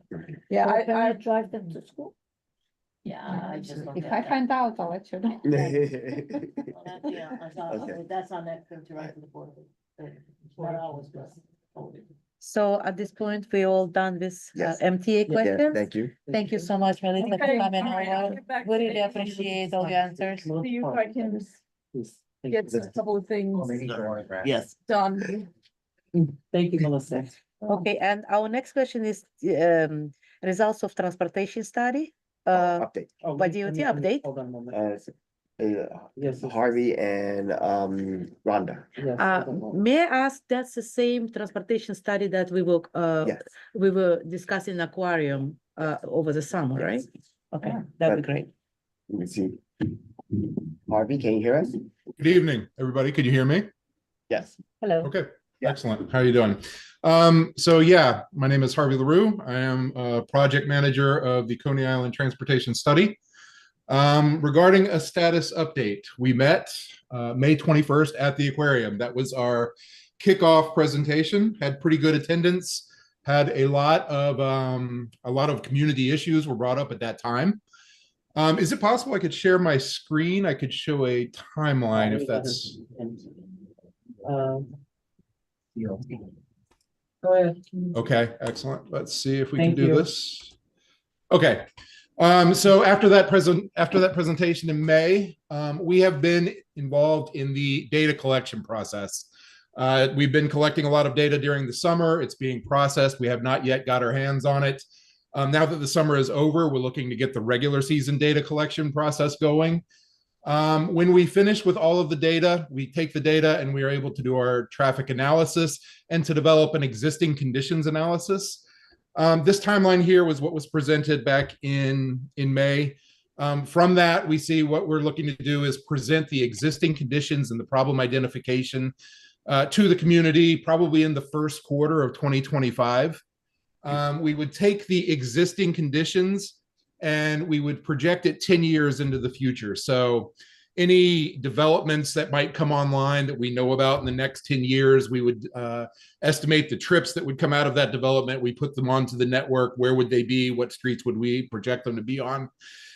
yeah, Or can I, you drive them to school? Yeah, I just don't If get I that. find out, I'll let you know. Well, yeah, Okay. that's our next thing to write to the board. It's not ours, but. So at this point, we all done with Yes. MTA Yeah, questions? thank you. Thank you so much, Melissa, for Okay, coming all right, I'll over. get back We to really you. appreciate all your answers. see if I can get a couple of things Yes. done. Thank you, Melissa. Okay, and our next question is results of transportation study. Update. What DOT update? Hold on a moment. Yes, Harvey and Rhonda. May I ask, that's the same transportation study that Yes. we were discussing aquarium over the summer, right? Okay, that'd be great. Let me see. Harvey, can you hear us? Good evening, everybody. Could you hear me? Yes. Hello. Okay, Yeah. excellent. How are you doing? So yeah, my name is Harvey LaRue. I am a project manager of the Coney Island Transportation Study. Regarding a status update, we met May 21st at the aquarium. That was our kickoff presentation. Had pretty good attendance. Had a lot of community issues were brought up at that time. Is it possible I could share my screen? I could show a timeline if that's. Go ahead. Okay, excellent. Let's see if we Thank can do you. this. Okay. So after that presentation in May, we have been involved in the data collection process. We've been collecting a lot of data during the summer. It's being processed. We have not yet got our hands on it. Now that the summer is over, we're looking to get the regular season data collection process going. When we finish with all of the data, we take the data and we are able to do our traffic analysis and to develop an existing conditions analysis. This timeline here was what was presented back in May. From that, we see what we're looking to do is present the existing conditions and the problem identification to the community, probably in the first quarter of 2025. We would take the existing conditions and we would project it 10 years into the future. So any developments that might come online that we know about in the next 10 years, we would estimate the trips that would come out of that development. We put them onto the network. Where would they be? What streets would we project them to be on?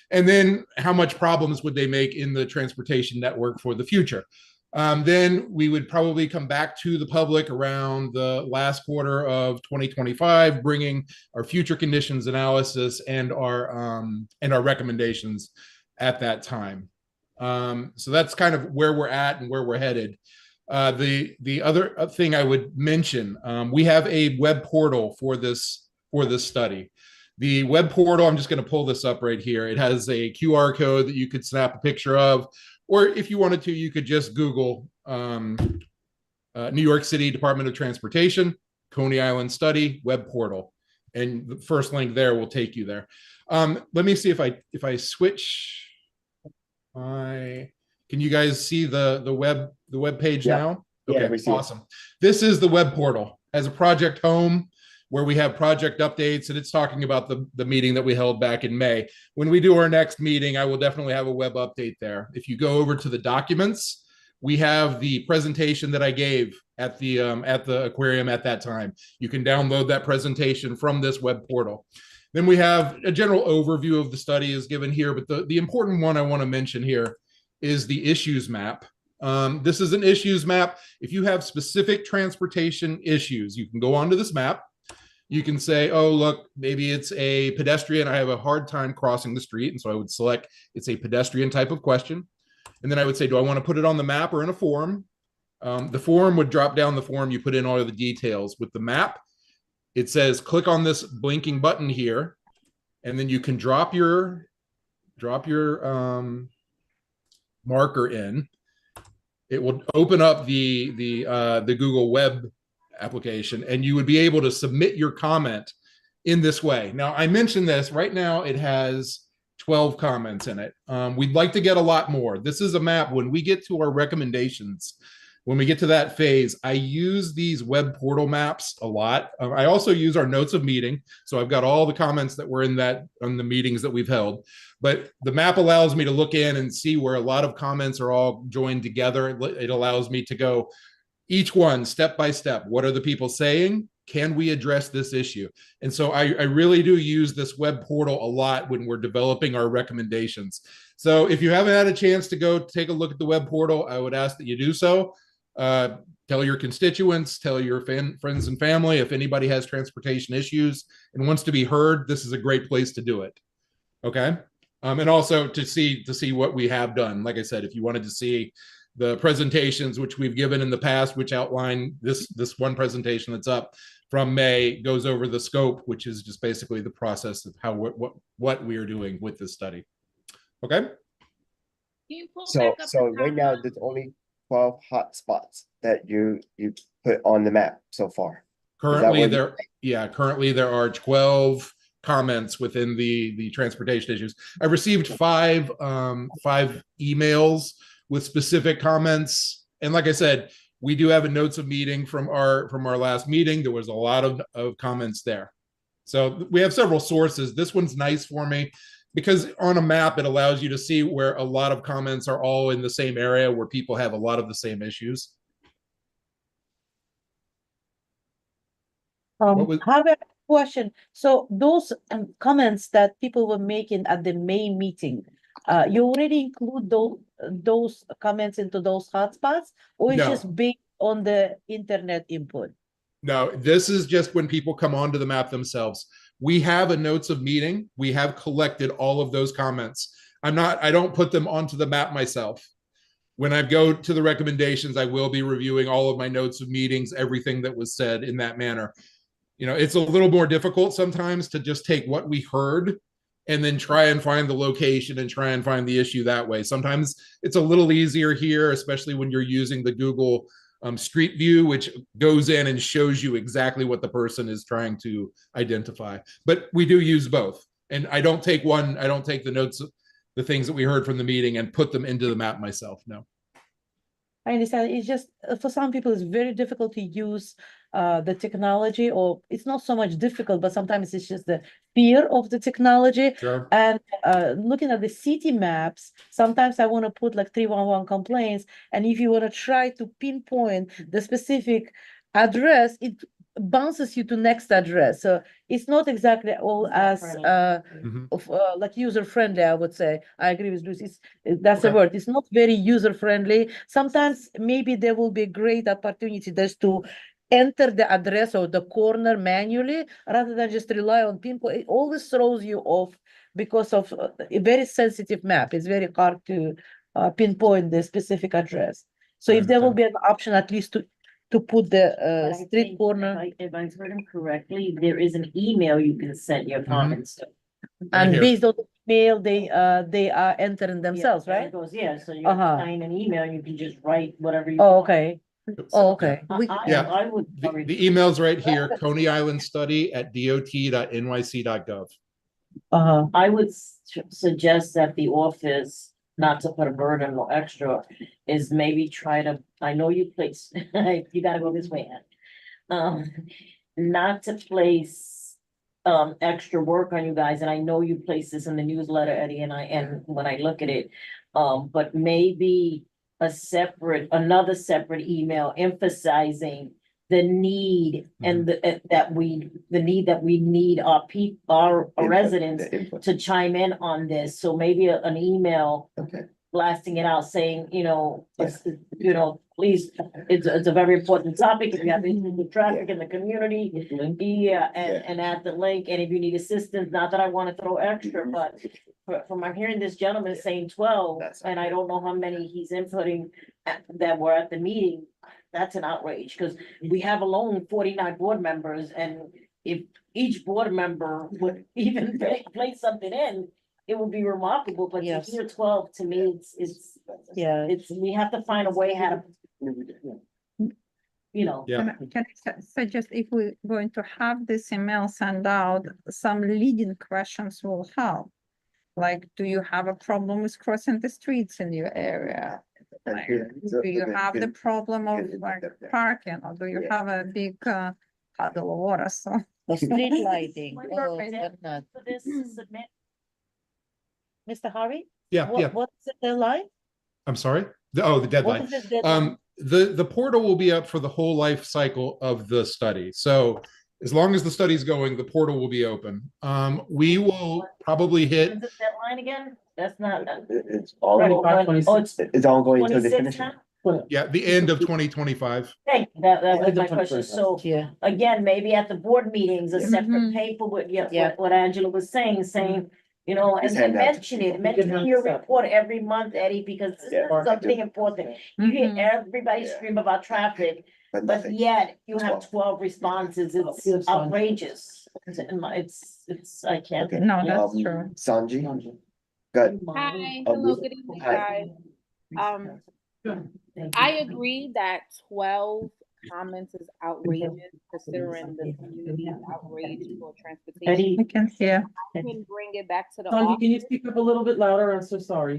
And then how much problems would they make in the transportation network for the future? Then we would probably come back to the public around the last quarter of 2025, bringing our future conditions analysis and our recommendations at that time. So that's kind of where we're at and where we're headed. The other thing I would mention, we have a web portal for this study. The web portal, I'm just going to pull this up right here. It has a QR code that you could snap a picture of, or if you wanted to, you could just Google New York City Department of Transportation, Coney Island Study web portal. And the first link there will take you there. Let me see if I switch can you guys see the web page now? Yeah, Okay, we see it. awesome. This is the web portal. As a project home where we have project updates, and it's talking about the meeting that we held back in May. When we do our next meeting, I will definitely have a web update there. If you go over to the documents, we have the presentation that I gave at the aquarium at that time. You can download that presentation from this web portal. Then we have a general overview of the study is given here, but the important one I want to mention here is the issues map. This is an issues map. If you have specific transportation issues, you can go onto this map. You can say, oh, look, maybe it's a pedestrian. I have a hard time crossing the street. And so I would select it's a pedestrian type of question. And then I would say, do I want to put it on the map or in a form? The form would drop down the form. You put in all of the details. With the map, it says, click on this blinking button here. And then you can drop your marker in. It will open up the Google Web application, and you would be able to submit your comment in this way. Now, I mentioned this. Right now, it has 12 comments in it. We'd like to get a lot more. This is a map. When we get to our recommendations, when we get to that phase, I use these web portal maps a lot. I also use our notes of meeting. So I've got all the comments that were in that on the meetings that we've held. But the map allows me to look in and see where a lot of comments are all joined together. It allows me to go each one step by step. What are the people saying? Can we address this issue? And so I really do use this web portal a lot when we're developing our recommendations. So if you haven't had a chance to go take a look at the web portal, I would ask that you do so. Tell your constituents, tell your friends and family. If anybody has transportation issues and wants to be heard, this is a great place to do it. Okay. And also to see what we have done. Like I said, if you wanted to see the presentations which we've given in the past, which outline this one presentation that's up from May, goes over the scope, which is just basically the process of how what we are doing with this study. Okay. So right now there's only 12 hotspots that you put on the map so far. Currently there are 12 comments within the transportation issues. I received five emails with specific comments. And like I said, we do have a notes of meeting from our last meeting. There was a lot of comments there. So we have several sources. This one's nice for me because on a map, it allows you to see where a lot of comments are all in the same area where people have a lot of the same issues. I have a question. So those comments that people were making at the May meeting, you already include those comments into those hotspots, or it's just based on the internet input? No, this is just when people come onto the map themselves. We have a notes of meeting. We have collected all of those comments. I don't put them onto the map myself. When I go to the recommendations, I will be reviewing all of my notes of meetings, everything that was said in that manner. You know, it's a little more difficult sometimes to just take what we heard and then try and find the location and try and find the issue that way. Sometimes it's a little easier here, especially when you're using the Google Street View, which goes in and shows you exactly what the person is trying to identify. But we do use both. And I don't take the notes, the things that we heard from the meeting and put them into the map myself. No. I understand. It's just for some people, it's very difficult to use the technology, or it's not so much difficult, but sometimes it's just the fear of the technology. Sure. And looking at the city maps, sometimes I want to put like 311 complaints. And if you want to try to pinpoint the specific address, it bounces you to next address. So it's not exactly all as like user friendly, I would say. I agree with Lucy. That's the word. It's not very user friendly. Sometimes maybe there will be a great opportunity just to enter the address or the corner manually rather than just rely on pinpoint. It always throws you off because of a very sensitive map. It's very hard to pinpoint the specific address. So if there will be an option at least to put the street corner. If I heard him correctly, there is an email you can send your comments to. And based on the email, they are entering themselves, Yeah, right? it goes, yeah, so you sign an email, you can just write whatever you Oh, want. okay. Oh, okay. I would. The email's right here, Coney Island Study at dot.nyc.gov. I would suggest that the office, not to put a burden or extra, is maybe try to, I know you place, you gotta go this way, Ann. Not to place extra work on you guys, and I know you place this in the newsletter, Eddie, and when I look at it, but maybe another separate email emphasizing the need and the need that we need our residents The input. to chime in on this. So maybe an email Okay. blasting it out saying, please, it's a very important topic. If you have issues with traffic in the community, and add the link. And if you need assistance, not that I want to throw extra, but from I'm hearing this gentleman saying 12, That's- and I don't know how many he's inputting that were at the meeting. That's an outrage, because we have alone 49 board members, and if each board member would even play something in, it would be remarkable, but to Yes. hear 12, to me, Yeah. we have to find a way how to, Yeah. Can I suggest if we're going to have this email send out, some leading questions will help. Like, do you have a problem with crossing the streets in your area? Like, do you have the problem of like parking, or do you have a big puddle of water? So The street lighting. Why Oh, not? but not. for this submit. Mr. Harvey? Yeah, yeah. What's the deadline? I'm sorry. The What deadline. is the deadline? The portal will be up for the whole life cycle of the study. So as long as the study's going, the portal will be open. We will probably hit, When's the deadline again? That's not. It's all, It's all going to the 26 finish. now? yeah, the end of 2025. Thank you. That was my question. So Yeah. again, maybe at the board meetings, a Yeah. separate Mhm. paper with, Yeah. what Angela was saying, and Just and hand out. mention your report every month, Eddie, because this Yeah. is something important. You hear Mhm. everybody Yeah. scream about traffic, But but nothing. yet you have 12. 12 responses. It's outrageous. It's, I can't. Okay. no, that's true. Sanji, good. Hi, Um, hello, good evening, hi. guys. I agree that 12 comments is outrageous considering the community's outrage for transportation. Eddie, I can hear. I can bring it back to the Sonia, office. can you speak up a little bit louder? I'm so sorry.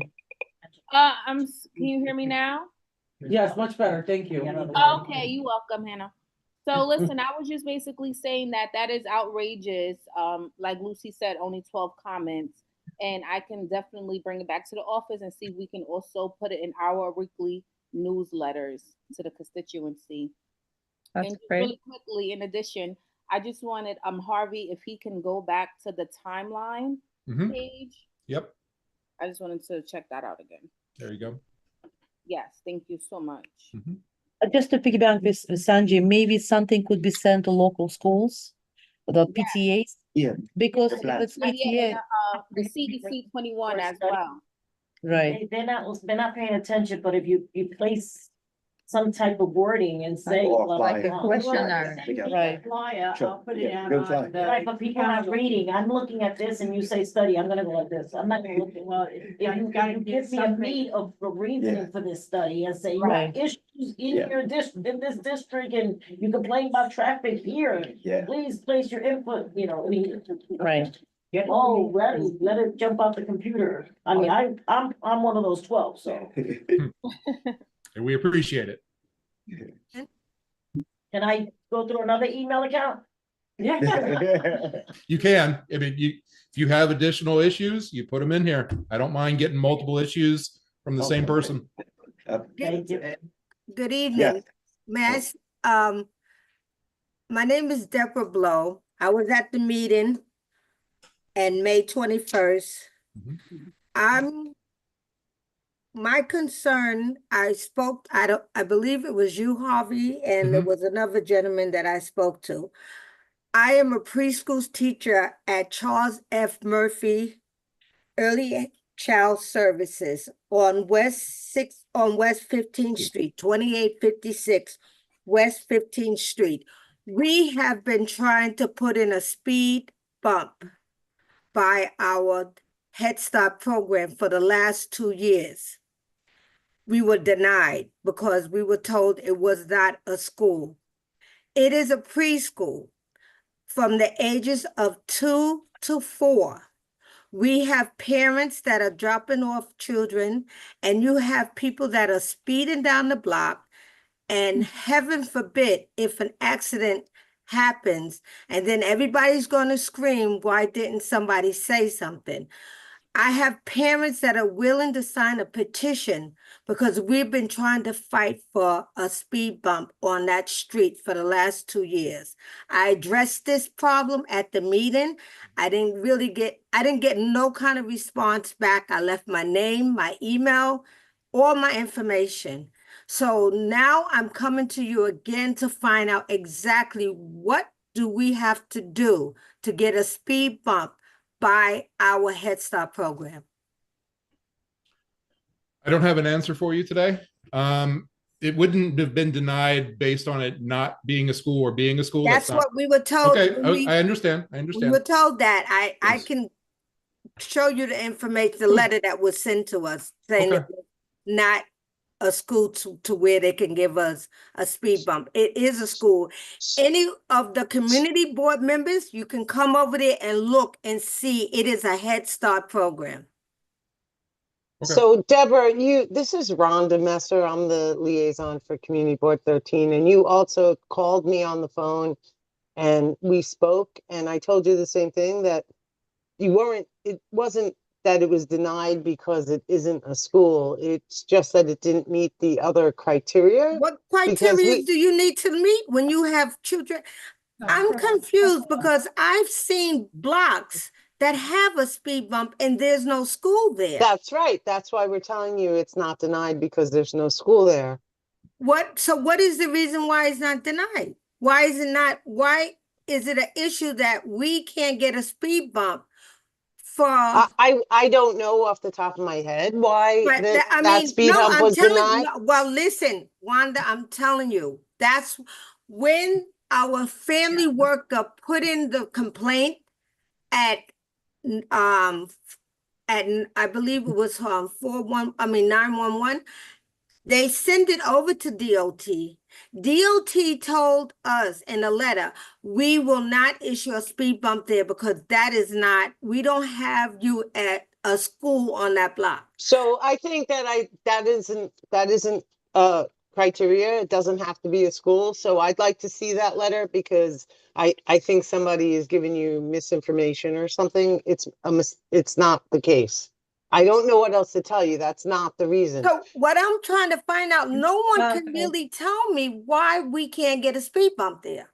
Can you hear me now? Yes, much better. Thank you. Okay, you're welcome, Hannah. So listen, I was just basically saying that is outrageous. Like Lucy said, only 12 comments. And I can definitely bring it back to the office and see if we can also put it in our weekly newsletters to the constituency. That's And just great. really quickly, in addition, I just wanted Harvey, if he can go back to the timeline Mhm. page. Yep, I just wanted to check that out again. there you go. Yes, thank you so much. Just to piggyback with Sanjay, maybe something could be sent to local schools, the PTAs, Yeah. because The if plan. it's Yeah, PTA, the CDC 21 as well. right? they're not paying attention, but if you place some type of wording and say, Or well, like. flyer. Questionnaire. Right. Flyer, Sure. I'll put it Yeah, out good on the. Right, but people aren't reading. I'm looking at this and you say study, I'm gonna go like this. I'm not gonna look at, well, if you gotta give me a meat of the reasoning for this study and say, you have issues in Yeah. your in this district and you complain about traffic here. Yeah. Please place your input, I mean. Right. Oh, let it jump out the computer. I mean, I'm one of those 12, so. And we appreciate it. Can I go through another email account? You can. I mean, if you have additional issues, you put them in here. I don't mind getting multiple issues from the same person. Thank you. Good Yeah. evening. May I, my name is Deborah Blow. I was at the meeting and May 21st. My concern, I believe it was you, Harvey, and there was another gentleman that I spoke to. I am a preschool teacher at Charles F. Murphy Early Child Services on West 15th Street, 2856 West 15th Street. We have been trying to put in a speed bump by our Head Start program for the last 2 years. We were denied because we were told it was not a school. It is a preschool from the ages of 2 to 4. We have parents that are dropping off children, and you have people that are speeding down the block, and heaven forbid if an accident happens, and then everybody's going to scream, why didn't somebody say something? I have parents that are willing to sign a petition because we've been trying to fight for a speed bump on that street for the last 2 years. I addressed this problem at the meeting. I didn't get no kind of response back. I left my name, my email, all my information. So now I'm coming to you again to find out exactly what do we have to do to get a speed bump by our Head Start program. I don't have an answer for you today. It wouldn't have been denied based on it not being a school or being a school. That's not what we were told. okay. when I understand. I We understand. were told that. I Yes. can show you the information, the letter that was sent to us saying Okay. it was not a school to where they can give us a speed bump. It is a school. Any of the community board members, you can come over there and look and see it is a Head Start program. Okay. So Deborah, this is Rhonda Messer. I'm the liaison for Community Board 13, and you also called me on the phone and we spoke, and I told you the same thing, that it wasn't that it was denied because it isn't a school. It's just that it didn't meet the other criteria. What Because criteria do you need to meet when you have children? I'm confused because I've seen blocks that have a speed bump and there's no school there. That's right. That's why we're telling you it's not denied, because there's no school there. So what is the reason why it's not denied? Why is it an issue that we can't get a speed bump for? I don't know off the top of my head why But that speed hump was denied. Well, listen, Wanda, I'm telling you, that's when our family worker put in the complaint at I believe it was 911. They sent it over to DOT. DOT told us in a letter, we will not issue a speed bump there because we don't have you at a school on that block. So I think that isn't criteria. It doesn't have to be a school. So I'd like to see that letter, because I think somebody is giving you misinformation or something. It's not the case. I don't know what else to tell you. That's not the reason. So what I'm trying to find out, no one can really tell me why we can't get a speed bump there.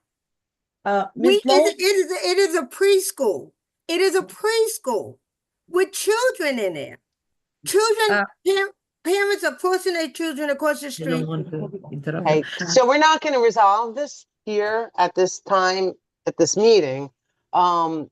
It is a preschool. It is a preschool with children in there. Children, parents are forcing their children across the street. Okay, so we're not going to resolve this here at this time, at this meeting. I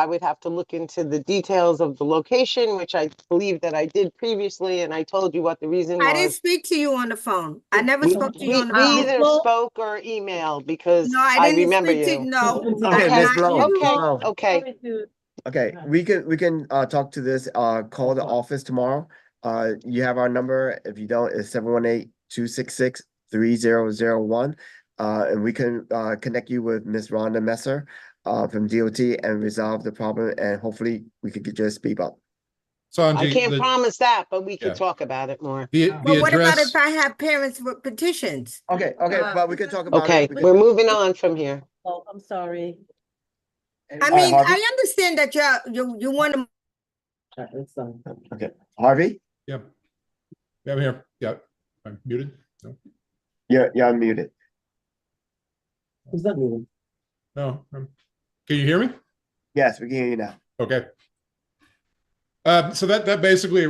would have to look into the details of the location, which I believe that I did previously, and I told you what the reason was. I didn't speak to you on the phone. I never spoke to you on the phone. We either spoke or emailed, because No, I didn't remember speak to you. no. Okay, Ms. Blow. Okay. Okay, we can talk to this, call the office tomorrow. You have our number. If you don't, it's 718-266-3001. And we can connect you with Ms. Rhonda Messer from DOT and resolve the problem, and hopefully we could get you a speed bump. Sanji, I can't promise that, but we could talk about it more. But what about if I have parents with petitions? Okay, but we can talk about it. Okay, we're moving on from here. Oh, I'm sorry. I mean, I understand that you want to. It's done. Okay, Harvey? Yeah, I'm here. Yeah, I'm muted. No. You're unmuted. Who's that moving? No. Can you hear me? Yes, we can hear you now. Okay. So that basically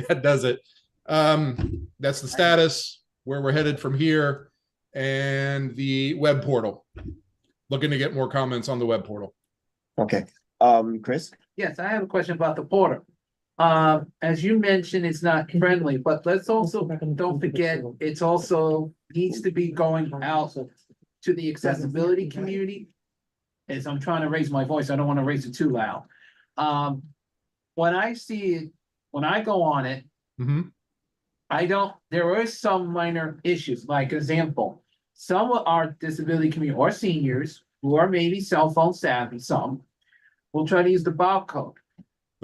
that does it. That's the status, where we're headed from here, and the web portal. Looking to get more comments on the web portal. Okay. Chris? Yes, I have a question about the porter. As you mentioned, it's not friendly, but let's also, don't forget, it's also needs to be going out to the accessibility community. As I'm trying to raise my voice, I don't want to raise it too loud. When I see it, when I go on it, there are some minor issues, like example, some of our disability community or seniors who are maybe cell phone savvy, some will try to use the barcode.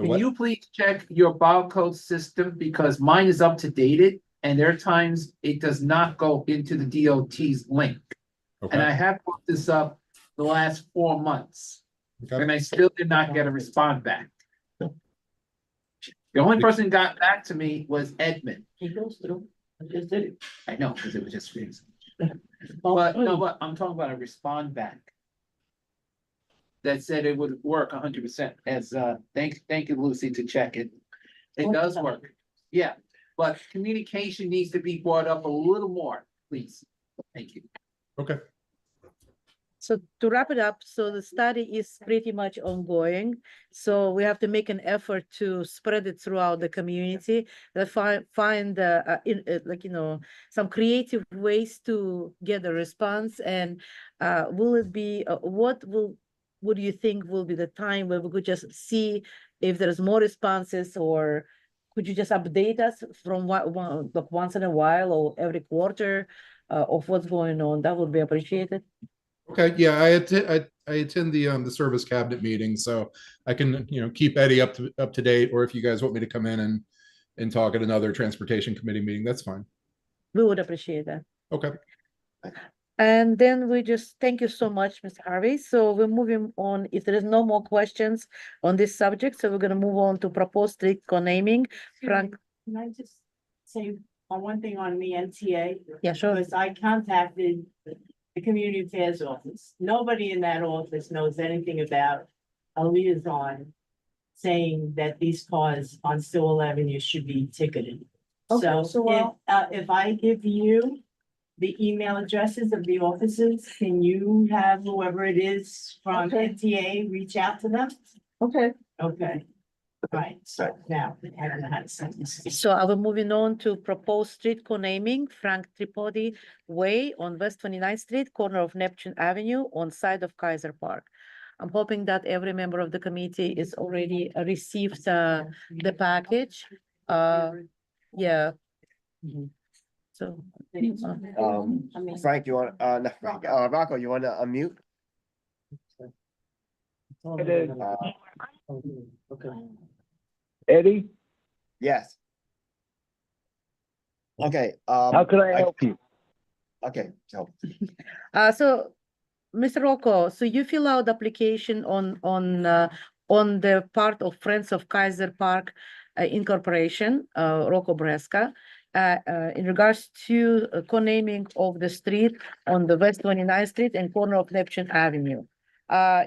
Can you please check your barcode system, because mine is up to date, and there are times it does not go into the DOT's link. Okay. And I have put this up the last 4 months, and I still did not get a response back. The only person who got back to me was Edmund. He goes through, I just did it. I know, because it was just freezing. But no, but I'm talking about a respond back. That said it would work 100% as, thank you, Lucy, to check it. It does work. Yeah, but communication needs to be brought up a little more, please. Thank you. Okay. So to wrap it up, so the study is pretty much ongoing. So we have to make an effort to spread it throughout the community, that find like, you know, some creative ways to get a response. And will it be, what do you think will be the time where we could just see if there's more responses, or could you just update us from like once in a while or every quarter of what's going on? That would be appreciated. Okay, yeah, I attend the service cabinet meeting, so I can, you know, keep Eddie up to date, or if you guys want me to come in and talk at another transportation committee meeting, that's fine. We would appreciate that. Okay. And then we just thank you so much, Mr. Harvey. So we're moving on. If there is no more questions on this subject, so we're going to move on to proposed street co-naming. Frank, Can I just say one thing on the MTA? yeah, sure. Because I contacted the community affairs office. Nobody in that office knows anything about a liaison saying that these cars on Sewell Avenue should be ticketed. Okay, so If I give you the email addresses of the offices, can you have whoever it is from Okay. MTA reach out to them? okay. Okay. Right, so now I don't know how to send this. So I will moving on to proposed street co-naming Frank Tripodi Way on West 29th Street, corner of Neptune Avenue, on side of Kaiser Park. I'm hoping that every member of the committee is already received the package. Yeah. So. Frank, you want, not Frank, Rocco, you want to unmute? Okay. Eddie, Yes. Okay. how could I help you? Okay, so So, Mr. Rocco, so you fill out the application on the part of Friends of Kaiser Park Incorporation, Rocco Bresca, in regards to co-naming of the street on the West 29th Street and corner of Neptune Avenue.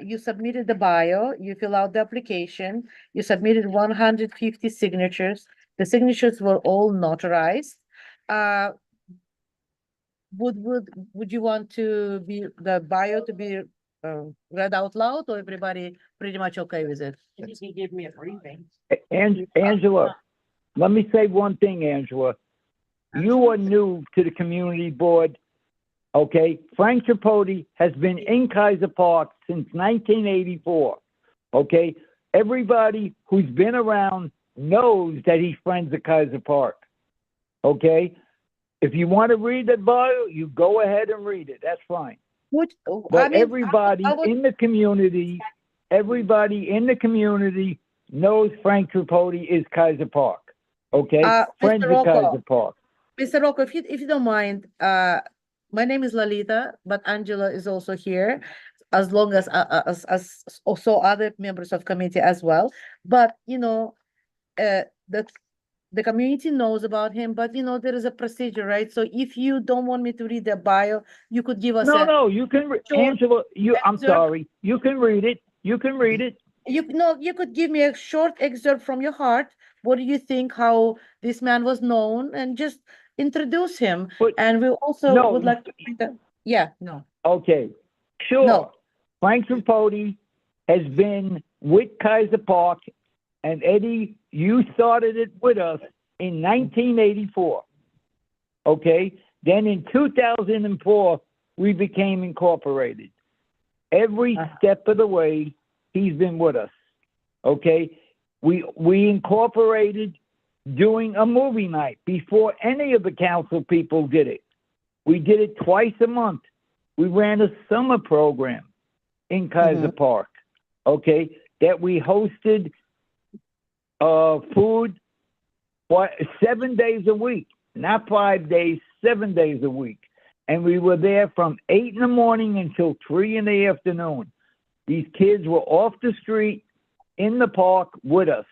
You submitted the bio, you fill out the application, you submitted 150 signatures. The signatures were all notarized. Would you want to be the bio to be read out loud, or everybody pretty much okay with it? You can give me a briefing. Angela, let me say one thing, Angela. You are new to the community board, okay? Frank Tripodi has been in Kaiser Park since 1984, okay? Everybody who's been around knows that he's friends of Kaiser Park, okay? If you want to read the bio, you go ahead and read it. That's fine. But everybody in the community knows Frank Tripodi is Kaiser Park, okay? Friends Mr. of Kaiser Park. Mr. Rocco, if you don't mind, my name is Lalita, but Angela is also here, as long as also other members of committee as well. But you know, the community knows about him, but you know, there is a procedure, right? So if you don't want me to read the bio, you could give us No, you can, Angela, I'm excerpt. sorry, you can read it. You can read it. You could give me a short excerpt from your heart. What do you think, how this man was known, and just introduce him. And we also would like to point out, Okay, sure. No. Frank Tripodi has been with Kaiser Park, and Eddie, you started it with us in 1984. Okay, then in 2004, we became incorporated. Every step of the way, he's been with us. Okay, we incorporated doing a movie night before any of the council people did it. We did it twice a month. We ran a summer program in Kaiser Park, okay, that we hosted food 7 days a week, not 5 days, 7 days a week. And we were there from 8 in the morning until 3 in the afternoon. These kids were off the street in the park with us.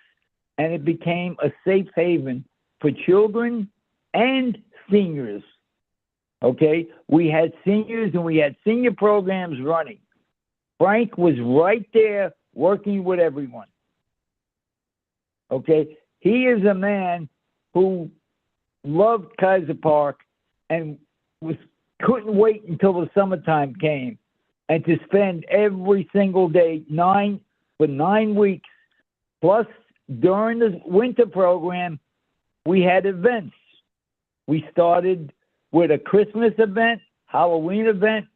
and it became a safe haven for children and seniors. Okay, we had seniors and we had senior programs running. Frank was right there working with everyone. Okay, he is a man who loved Kaiser Park and couldn't wait until the summertime came and to spend every single day for 9 weeks. Plus, during the winter program, we had events. We started with a Christmas event, Halloween event.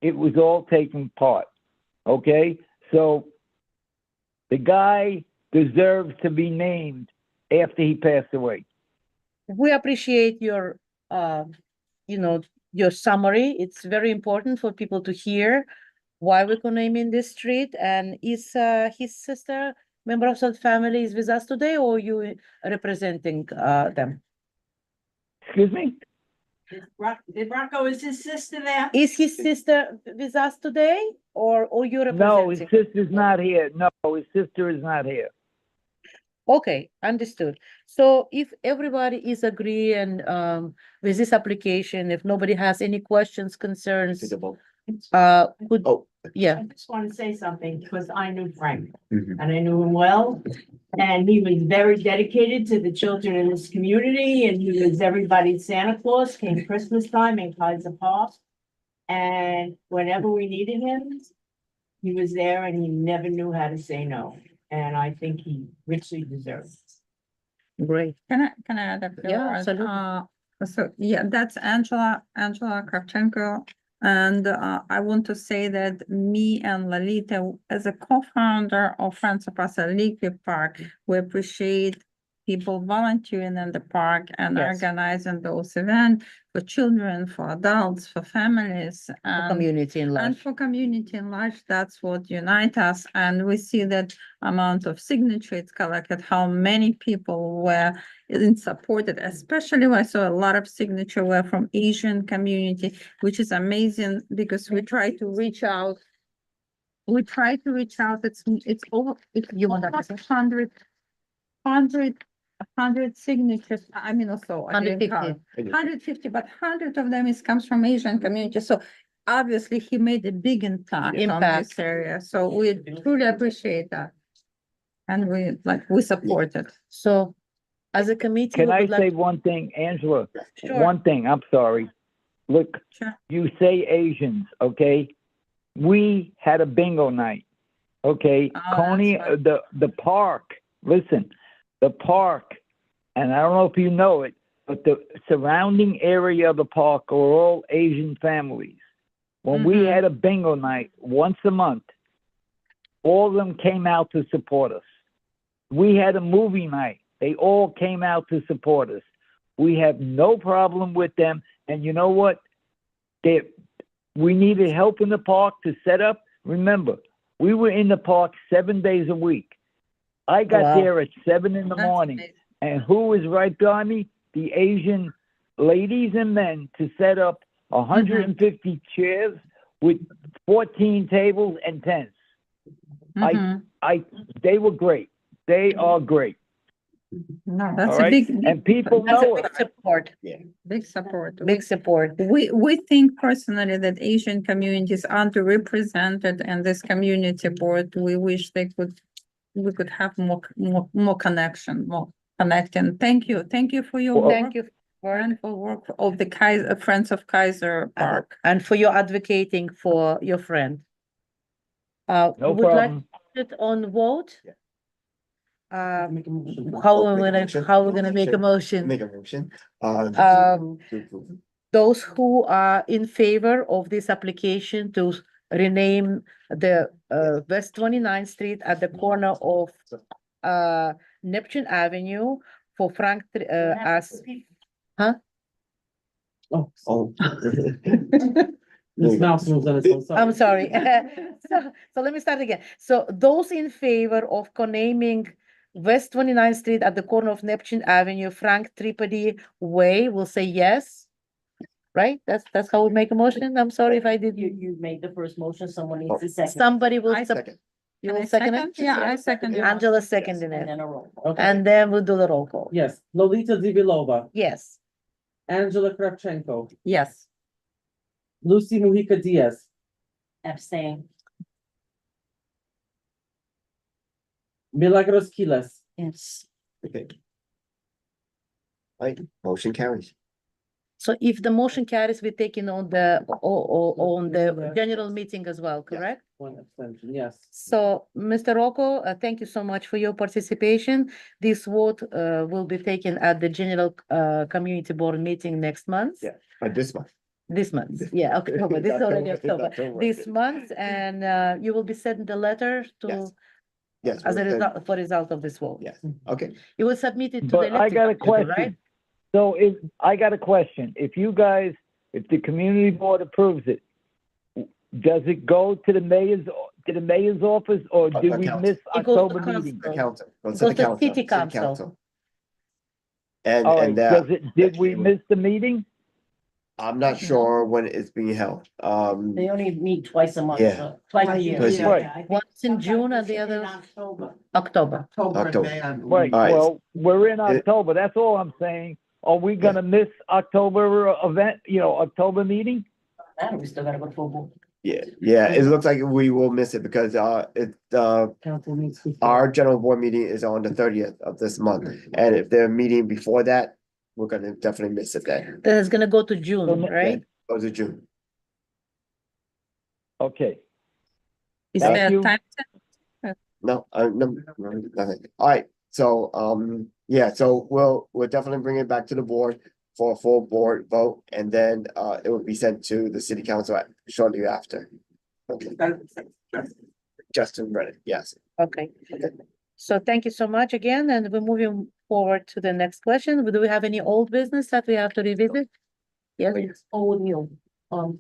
It was all taking part. Okay, so the guy deserves to be named after he passed away. We appreciate your, your summary. It's very important for people to hear why we're naming this street. And is his sister, members of the family, is with us today, or you representing them? Excuse me? Did Rocco, is his sister there? Is his sister with us today, or you No, his representing? sister's not here. No, his sister is not here. Okay, understood. So if everybody is agree and with this application, if nobody has any questions, concerns, could, Oh. yeah, I just want to say something because I knew Frank Mhm. and I knew him well. And he was very dedicated to the children in this community and he was everybody's Santa Claus, came Christmas time in Kaiser Park. And whenever we needed him, he was there and he never knew how to say no. And I think he richly deserves it. great. Can I add a few Yeah, words? absolutely. So, yeah, that's Angela Kravchenko. And I want to say that me and Lalita, as a co-founder of Friends of Pasaliki Park, we appreciate people volunteering in the park and Yes. organizing those events for children, for adults, for families. Community in And large. for community in large, that's what unites us. And we see that amount of signatures collected, how many people were supported, especially I saw a lot of signature were from Asian community, which is amazing because we try to reach out. It's over, you want that, 100 signatures, I mean, also. 150. 150, but 100 of them comes from Asian community, so obviously he made a big impact on this area, so we truly appreciate that. And we support it. So as a committee, Can we I would say like, one thing, Angela? Sure. One thing, I'm sorry. Look, Sure. you say Asians, okay? We had a bingo night, okay? Oh, Coney, that's the park, listen, the park, and I don't know if you know it, but the surrounding area of the park are all Asian families. When we Mhm. had a bingo night once a month, all of them came out to support us. We had a movie night. They all came out to support us. We have no problem with them. And you know what? We needed help in the park to set up. Remember, we were in the park 7 days a week. I got Wow. there at 7 in the That's morning. amazing. And who was right behind me? The Asian ladies and men to set up 150 chairs with 14 tables and tents. Mhm. They were great. They are great. No, that's All a right. big, And people that's a know big it. support, big support. big support. We think personally that Asian communities are underrepresented in this community board. We wish we could have more connection, more connecting. Thank you for your Well, work Thank you and for work of the Kaiser, Friends of Kaiser Park. and for your advocating for your friend. No Would like problem. to put it on vote. Make a motion. How we're gonna make a motion? Make a motion. Um, To approve. Those who are in favor of this application to rename the West 29th Street at the corner of Neptune Avenue for Frank as, huh? Oh. Oh. This mouse moves on its own side. I'm sorry. So let me start again. So those in favor of naming West 29th Street at the corner of Neptune Avenue, Frank Tripodi Way will say yes. Right? That's how we make a motion. I'm sorry if I did. You made the first motion, someone needs a second. Somebody will, I sup- Second. You Can will I second it? Yeah, I second it. Angela seconded And it. then a roll. Okay, And then we'll do the roll call. yes, Lolita Zivilova, Yes. Angela Kravchenko, Yes. Lucy Mujica Diaz, Abstain. Milagros Quiles, Yes. Okay. Right, motion carries. So if the motion carries, we're taking on the general meeting as well, correct? one abstention, yes. So, Mr. Rocco, thank you so much for your participation. This vote will be taken at the general community board meeting next month. Yeah. This month. This month, yeah, October, this is already October, October, October. this month, and you will be sending the letter to, Yes. Yes. as a we'll send- result, for result of this vote. Yes, okay. You will submit it to the. But I elected got a official, right? question. So if you guys, if the community board approves it, does it go to the mayor's office, or did we Council. miss It goes to October council. meeting? The council. Goes Goes the to council. city council. And, All and right, did we miss the meeting? I'm not sure when it's being held. They only meet twice a month, Yeah. so twice a year. Twice a year. Right. Once in June and the other October. October. Right, All right. well, we're in October, that's all I'm saying. Are we gonna miss October event, October meeting? And we still gotta go to full board. Yeah, it looks like we will miss it because Council meets before. our general board meeting is on the 30th of this month. And if they're meeting before that, we're gonna definitely miss it then. Then it's gonna go to June, So- right? Goes to June. Okay, Is Thank there you. a time? No, nothing. All right, so, yeah, so we'll definitely bring it back to the board for a full board vote, and then, it will be sent to the city council shortly after. Okay. Justin Brennan, yes. Okay. So thank you so much again, and we're moving forward to the next question. Do we have any old business that we have to revisit? Yes, It's old new.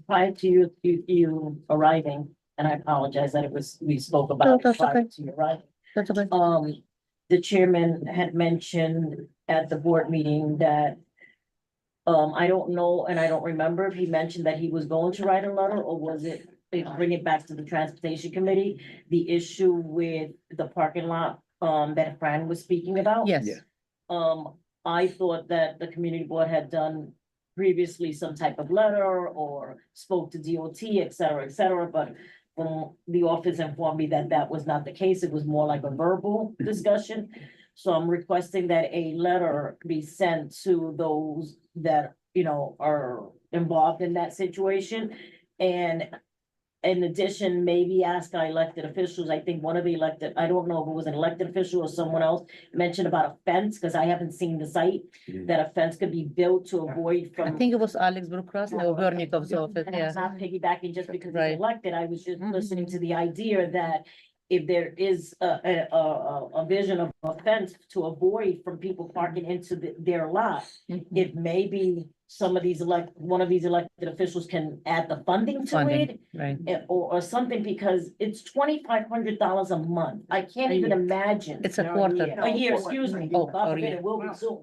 Prior to you arriving, and I apologize that we spoke No, about it that's prior okay. to your arrival. that's okay. The chairman had mentioned at the board meeting that I don't know, and I don't remember if he mentioned that he was going to write a letter, or was it bring it back to the transportation committee, the issue with the parking lot, that Fran was speaking about? Yes, Yeah. I thought that the community board had done previously some type of letter or spoke to DOT, et cetera, but the office informed me that that was not the case. It was more like a verbal discussion. So I'm requesting that a letter be sent to those that, are involved in that situation. And in addition, maybe ask our elected officials, I think one of the elected, I don't know if it was an elected official or someone else mentioned about a fence, because I haven't seen the site, that a fence could be built to avoid I from. think it was Alex Brookcross, or Vernikov's office, And yeah. it's not piggybacking just because Right. he's elected, I was just listening to the idea that if there is a vision of a fence to avoid from people parking into their lot, Mhm. if maybe some of these one of these elected officials can add the funding to Funding. it. Right, Or something, because it's $2,500 a month, I can't even imagine. it's a quarter. A year, excuse me, Oh, God or forbid, year. it will be soon.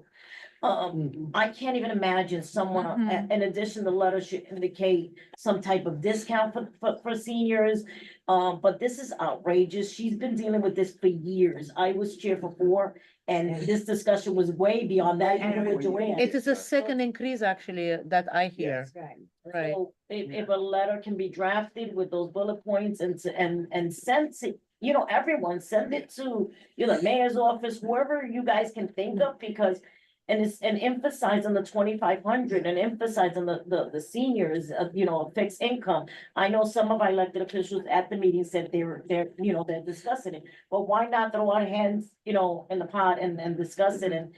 I can't even imagine someone, in addition, the letter should indicate some type of discount for seniors. But this is outrageous. She's been dealing with this for years. I was chair for 4, and this discussion was way beyond that, even with Joanne. It is a second increase actually that I hear, right? So if a letter can be drafted with those bullet points and sent to, everyone, send it to, the mayor's office, whoever you guys can think of, because. And emphasize on the 2,500 and emphasize on the seniors, fixed income. I know some of our elected officials at the meeting said they're discussing it, but why not throw our hands, in the pot and discuss it? And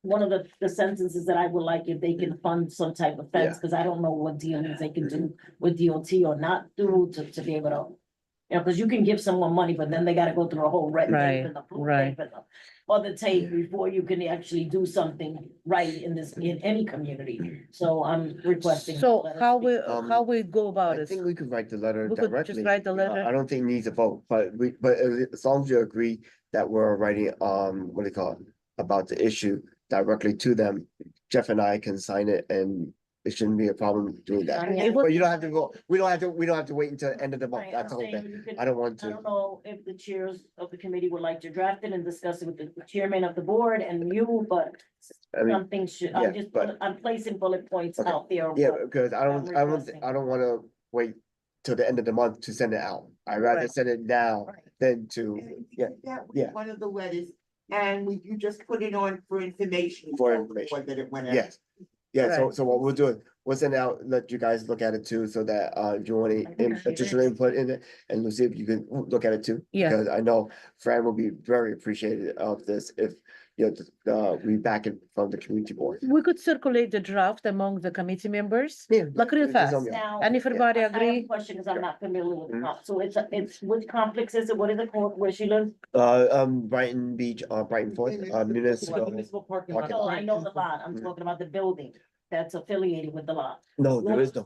one of the sentences that I would like, if they can fund some type of fence, because I don't know what dealings they can do with DOT or not do to be able to. Because you can give someone money, but then they gotta go through a whole red tape and the blue right. tape and the other tape before you can actually do something right in any community. So I'm requesting. So let us how be- how we go about I it? think we could write the letter We could directly. just write the letter? I don't think it needs a vote, but as long as you agree that we're writing, what do you call it? About the issue directly to them, Jeff and I can sign it and it shouldn't be a problem doing that. I mean, But you don't have to go, we don't have to wait until the end of the month, Right, that's I'm the whole saying thing. you could- I don't want I to. don't know if the chairs of the committee would like to draft it and discuss it with the chairman of the board and you, but I mean, something should, yeah, I'm just, but- I'm placing bullet points Okay. out there. of Yeah, what- because I I'm requesting. don't wanna wait till the end of the month to send it out. I'd rather Right. send it now Right. than to, yeah, yeah. One of the letters, and you just put it on for information. For so information. That it went out. Yes. Yeah, so, Right. so what we'll do is, we'll send out, let you guys look at it too, so that, if you want any additional input in it, and Lucy, if you can look at it too. Yeah. Because I know Fran will be very appreciative of this if, you know, we back it from the community board. We could circulate the draft among the committee members, Yeah. like real just fast. tell me. Now. And if everybody I have a agree, question, because I'm not familiar with Mhm. it. So it's which complex is it? What is it called? Where she lives? Brighton Beach, Brighton Fourth, municipal. Municipal parking Parking No, lot. I know the lot. I'm Mhm. talking about the building that's affiliated with the lot. No, there is no,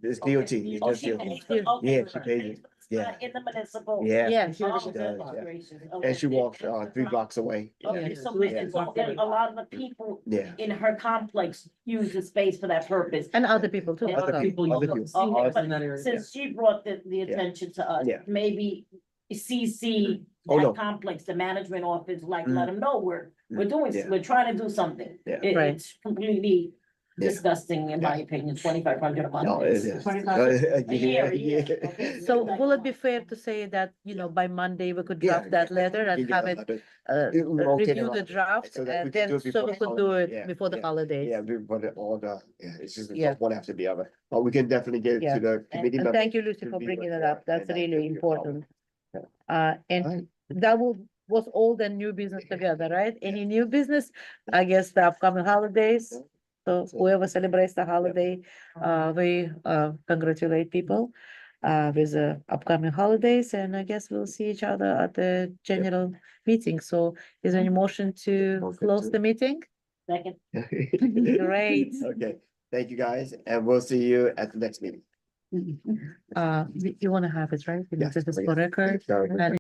it's DOT, Oh, it's she just DOT. pays for- okay, Yeah, she pays it. It's not in the municipal. Yeah. yeah, She Oh, does, goodness yeah. gracious. And Okay. she walks, 3 blocks away. Okay, Yeah. so it's a lot of the people Yeah. in her complex use the space for that purpose. and other people too. Yeah. Other people, other people. Okay, in but that area. since she brought the attention to us, Yeah. maybe CC Oh, no. that complex, the management office, like, let them know we're doing, Yeah. we're trying to do something. Yeah. Right. It's completely Yeah. disgusting, in my opinion, 2,500 a month. No, it is. A year, a year. Yeah. Okay. So will it be fair to say that, you know, by Monday we could Yeah, draft that letter and Yeah, have it, but- rotate review around, the draft, so that we and can then do it so before we the could do holiday. it Yeah, before the yeah. holidays. Yeah, but all the, yeah, it's just Yeah. one after the other, but we can definitely get it Yeah. to the committee. And members thank you, Lucy, to for be bringing with it her, up. That's and I really think important. Alright. And that was old and new business together, right? Any new business? I guess the upcoming holidays. So whoever celebrates the holiday, we congratulate people with the upcoming holidays, and I guess we'll see each other at the general meeting. So is there any motion to Motion close to- the meeting? Second. Great. Okay, thank you guys, and we'll see you at the next meeting. You wanna have it, right? You know, Yes, this is yes. for record. Sorry. And